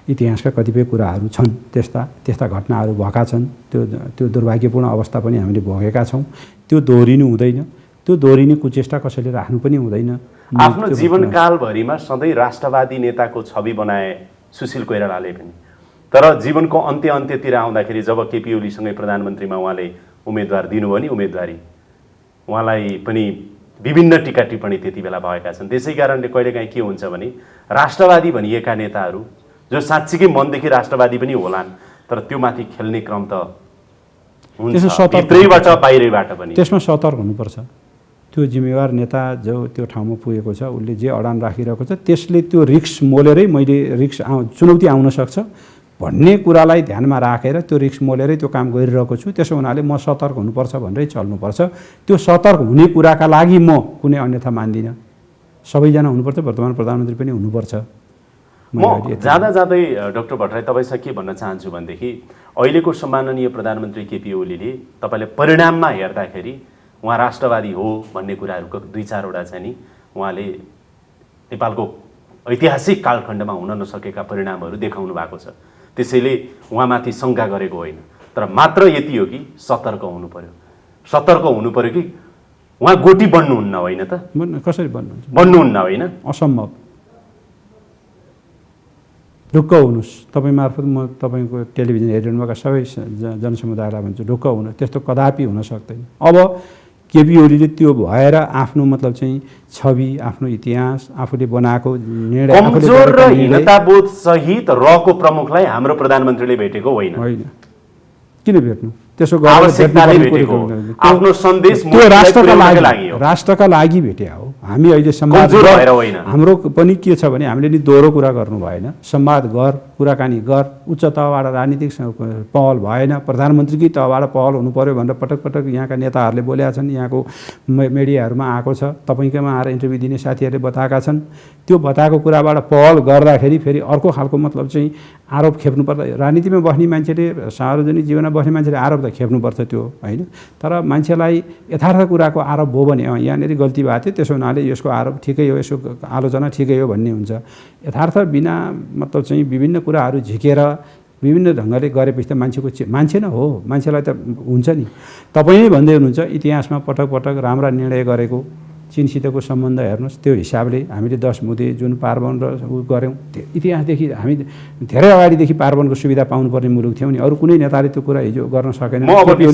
इतिहासका कतिपय कुराहरू छन्, त्यस्ता घटनाहरू भएका छन्, त्यो दुर्भाग्यपूर्ण अवस्था पनि हामीले भोगेका छौँ। त्यो दोहोरिनु हुँदैन, त्यो दोहोरिने कुचेष्टा कसैले राख्नु पनि हुँदैन। आफ्नो जीवनकालभरिमा सधैँ राष्ट्रवादी नेताको छवि बनाए सुशील कोइरालाले पनि, तर जीवनको अन्त्यतिर आउँदाखेरि जब केपी ओलीसँगै प्रधानमन्त्रीमा उहाँले उम्मेदवार दिनुभयो नि, उम्मेदवारी उहाँलाई पनि विभिन्न टिका टिप्पणी त्यति बेला भएका छन्। त्यसै कारणले कहिलेकाहीँ के हुन्छ भने राष्ट्रवादी भनिएका नेताहरू जो साँच्चीकै मनदेखि राष्ट्रवादी पनि होलान्, तर त्यो माथि खेल्ने क्रम त हुन्छ भित्रैबाट बाहिरैबाट पनि। त्यसमा सतर्क हुनुपर्छ। त्यो जिम्मेवार नेता जो त्यो ठाउँमा पुगेको छ, उसले जे अडान राखिरहेको छ त्यसले त्यो रिस्क मोलेरै चुनौती आउन सक्छ भन्ने कुरालाई ध्यानमा राखेर त्यो रिस्क मोलेरै त्यो काम गरिरहेको छु। त्यसो हुनाले म सतर्क हुनुपर्छ भनेरै चल्नुपर्छ। त्यो सतर्क हुने कुराका लागि म कुनै अन्यथा मान्दिनँ। सबैजना हुनुपर्छ, वर्तमान प्रधानमन्त्री पनि हुनुपर्छ। म जाँदै डाक्टर भट्टराई तपाईँसँग के भन्न चाहन्छु भनेदेखि अहिलेको सम्माननीय प्रधानमन्त्री केपी ओलीले तपाईँले परिणाममा हेर्दाखेरि उहाँ राष्ट्रवादी हो भन्ने कुराहरूको 2-4वटा चाहिँ नि उहाँले नेपालको ऐतिहासिक कालखण्डमा हुन नसकेका परिणामहरू देखाउनु भएको छ। त्यसैले उहाँमाथि शङ्का गरेको होइन, तर मात्र यति हो कि सतर्क हुनु पर्यो कि उहाँ गोटी बन्नुहुन्न होइन त? कसरी बन्नुहुन्न होइन, असम्भव। ढुक्क हुनुहोस्, तपाईँ मार्फत म तपाईँको टेलिभिजन हेरिरहनुभएका सबै जनसमुदायलाई भन्छु, ढुक्क हुनु, त्यस्तो कदापि हुन सक्दैन। अब केपी ओलीले त्यो भएर आफ्नो मतलब चाहिँ छवि, आफ्नो इतिहास, आफूले बनाएको निर्णय, कमजोर र हीनताबोध सहित रहेको प्रमुखलाई हाम्रो प्रधानमन्त्रीले भेटेको होइन। किन भेट्नु? त्यसो गरेर आवश्यकताले भेटेको आफ्नो सन्देश त्यो राष्ट्रका लागि लागि हो। राष्ट्रका लागि भेटे हो। हामी अहिले संवाद कमजोर भएर होइन। हाम्रो पनि के छ भने हामीले नि दोहोरो कुरा गर्नु भएन। संवाद गर, कुराकानी गर, उच्च तहबाट राजनीतिक पहल भएन, प्रधानमन्त्रीकै तहबाट पहल हुनु पर्यो भनेर पटक पटक यहाँका नेताहरूले बोलेका छन्। यहाँको मिडियाहरूमा आएको छ, तपाईँकैमा आएर इन्टरभ्यू दिने साथीहरूले बताएका छन्। त्यो बताएको कुराबाट पहल गर्दाखेरि फेरि अर्को खालको मतलब चाहिँ आरोप खेप्नुपर्दा, राजनीतिमा बस्ने मान्छेले, सार्वजनिक जीवनमा बस्ने मान्छेले आरोप त खेप्नुपर्छ त्यो होइन। तर मान्छेलाई यथार्थ कुराको आरोप भयो भने यहाँनिर गल्ती भएको थियो, त्यसो हुनाले यसको आरोप ठिकै हो, यसको आलोचना ठिकै हो भन्ने हुन्छ। यथार्थ बिना मतलब चाहिँ विभिन्न कुराहरू झिकेर विभिन्न ढङ्गले गरेपछि त मान्छेको मान्छे नै हो, मान्छेलाई त हुन्छ नि। तपाईँ नै भन्दै हुनुहुन्छ इतिहासमा पटक पटक राम्रा निर्णय गरेको, चीनसितको सम्बन्ध हेर्नुहोस्, त्यो हिसाबले हामीले 10 मुदे जुन पार्वन र गऱ्यौँ, इतिहासदेखि हामी धेरै अगाडिदेखि पार्वनको सुविधा पाउनुपर्ने मुलुक थियौँ नि। अरू कुनै नेताले त्यो कुरा हिजो गर्न सकेन। म अब त्यो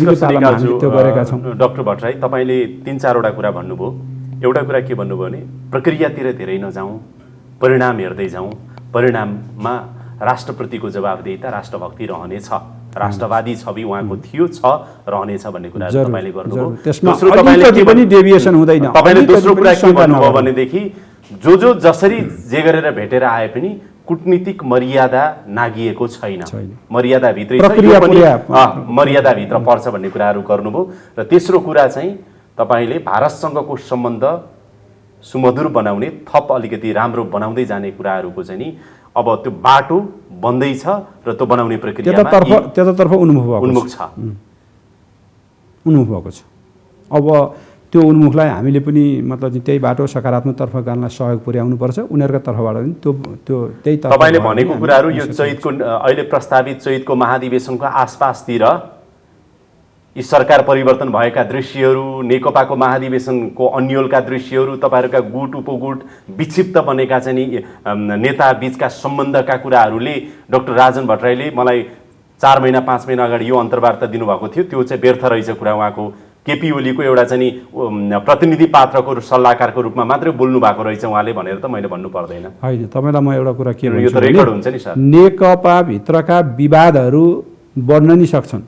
गरेका छौँ। डाक्टर भट्टराई, तपाईँले 3-4वटा कुरा भन्नुभयो। एउटा कुरा के भन्नुभयो भने प्रक्रियातिर धेरै नजाउँ, परिणाम हेर्दै जाउँ, परिणाममा राष्ट्रप्रतिको जवाबदेहिता, राष्ट्रभक्ति रहनेछ, राष्ट्रवादी छवि उहाँको थियो, छ, रहनेछ भन्ने कुरा तपाईँले गर्नुभयो। तपाईँले दोस्रो कुरा के भन्नुभयो भनेदेखि जो जसरी जे गरेर भेटेर आए पनि कूटनीतिक मर्यादा नागिएको छैन, मर्यादाभित्रै मर्यादाभित्र पर्छ भन्ने कुराहरू गर्नुभयो। र तेस्रो कुरा चाहिँ तपाईँले भारतसँगको सम्बन्ध सुमधुर बनाउने, थप अलिकति राम्रो बनाउँदै जाने कुराहरूको चाहिँ नि अब त्यो बाटो बन्दैछ र त्यो बनाउने प्रक्रियामा त्यतातर्फ उन्मुख छ। अब त्यो उन्मुखलाई हामीले पनि मतलब त्यही बाटो सकारात्मकतर्फ गाल्न सहयोग पुर्याउनुपर्छ। उनीहरूका तर्फबाट पनि त्यही तर्फ तपाईँले भनेको कुराहरू यो चैतको अहिले प्रस्तावित चैतको महाधिवेशनको आसपासतिर यी सरकार परिवर्तन भएका दृश्यहरू, नेकपाको महाधिवेशनको अन्यलका दृश्यहरू, तपाईँहरूका गुट उपगुट विक्षिप्त बनेका चाहिँ नि नेता बीचका सम्बन्धका कुराहरूले डाक्टर राजन भट्टराईले मलाई 4 महिना 5 महिना अगाडि यो अन्तर्वार्ता दिनुभएको थियो, त्यो चाहिँ व्यर्थ रहेछ कुरा। उहाँको केपी ओलीको एउटा चाहिँ नि प्रतिनिधि पात्रको सल्लाहकारको रूपमा मात्रै बोल्नु भएको रहेछ उहाँले भनेर त मैले भन्नु पर्दैन। होइन, तपाईँलाई म एउटा कुरा के भन्छु, यो त रेकर्ड हुन्छ नि सर। नेकपा भित्रका विवादहरू बढ्न नि सक्छन्।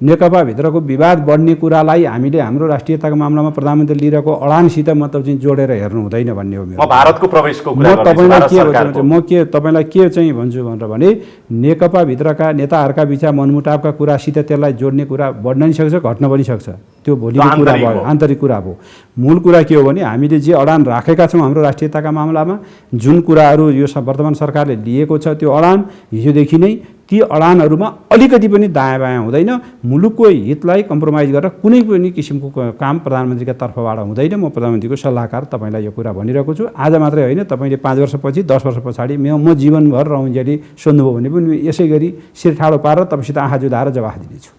नेकपा भित्रको विवाद बढ्ने कुरालाई हामीले हाम्रो राष्ट्रियताको मामलामा प्रधानमन्त्री लिइरहेको अडानसित मतलब चाहिँ जोडेर हेर्नु हुँदैन भन्ने हो मेरो। म भारतको प्रवेशको कुरा गर्छु। तपाईँलाई के चाहिँ भन्छु भनेर भने नेकपा भित्रका नेताहरूका बिचमा मनमुटावका कुरासित त्यसलाई जोड्ने कुरा बढ्न नि सक्छ, घट्न पनि सक्छ। त्यो भोलिको कुरा भयो, आन्तरिक कुरा भयो। मूल कुरा के हो भने हामीले जे अडान राखेका छौँ हाम्रो राष्ट्रियताका मामलामा, जुन कुराहरू यो वर्तमान सरकारले लिएको छ, त्यो अडान हिजोदेखि नै ती अडानहरूमा अलिकति पनि दायाँ बायाँ हुँदैन। मुलुकको हितलाई कम्प्रोमाइज गरेर कुनै पनि किसिमको काम प्रधानमन्त्रीका तर्फबाट हुँदैन। म प्रधानमन्त्रीको सल्लाहकार तपाईँलाई यो कुरा भनिरहेको छु। आज मात्रै होइन, तपाईँले 5 वर्षपछि 10 वर्ष पछाडि म जीवनभर रहन्जेली सोध्नुभयो भने पनि यसै गरी शिर ठाडो पारेर तपाईँसित आँखा जुधाएर जवाफ दिनेछु।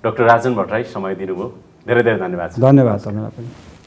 डाक्टर राजन भट्टराई समय दिनुभयो, धेरै धेरै धन्यवाद। धन्यवाद तपाईँलाई पनि।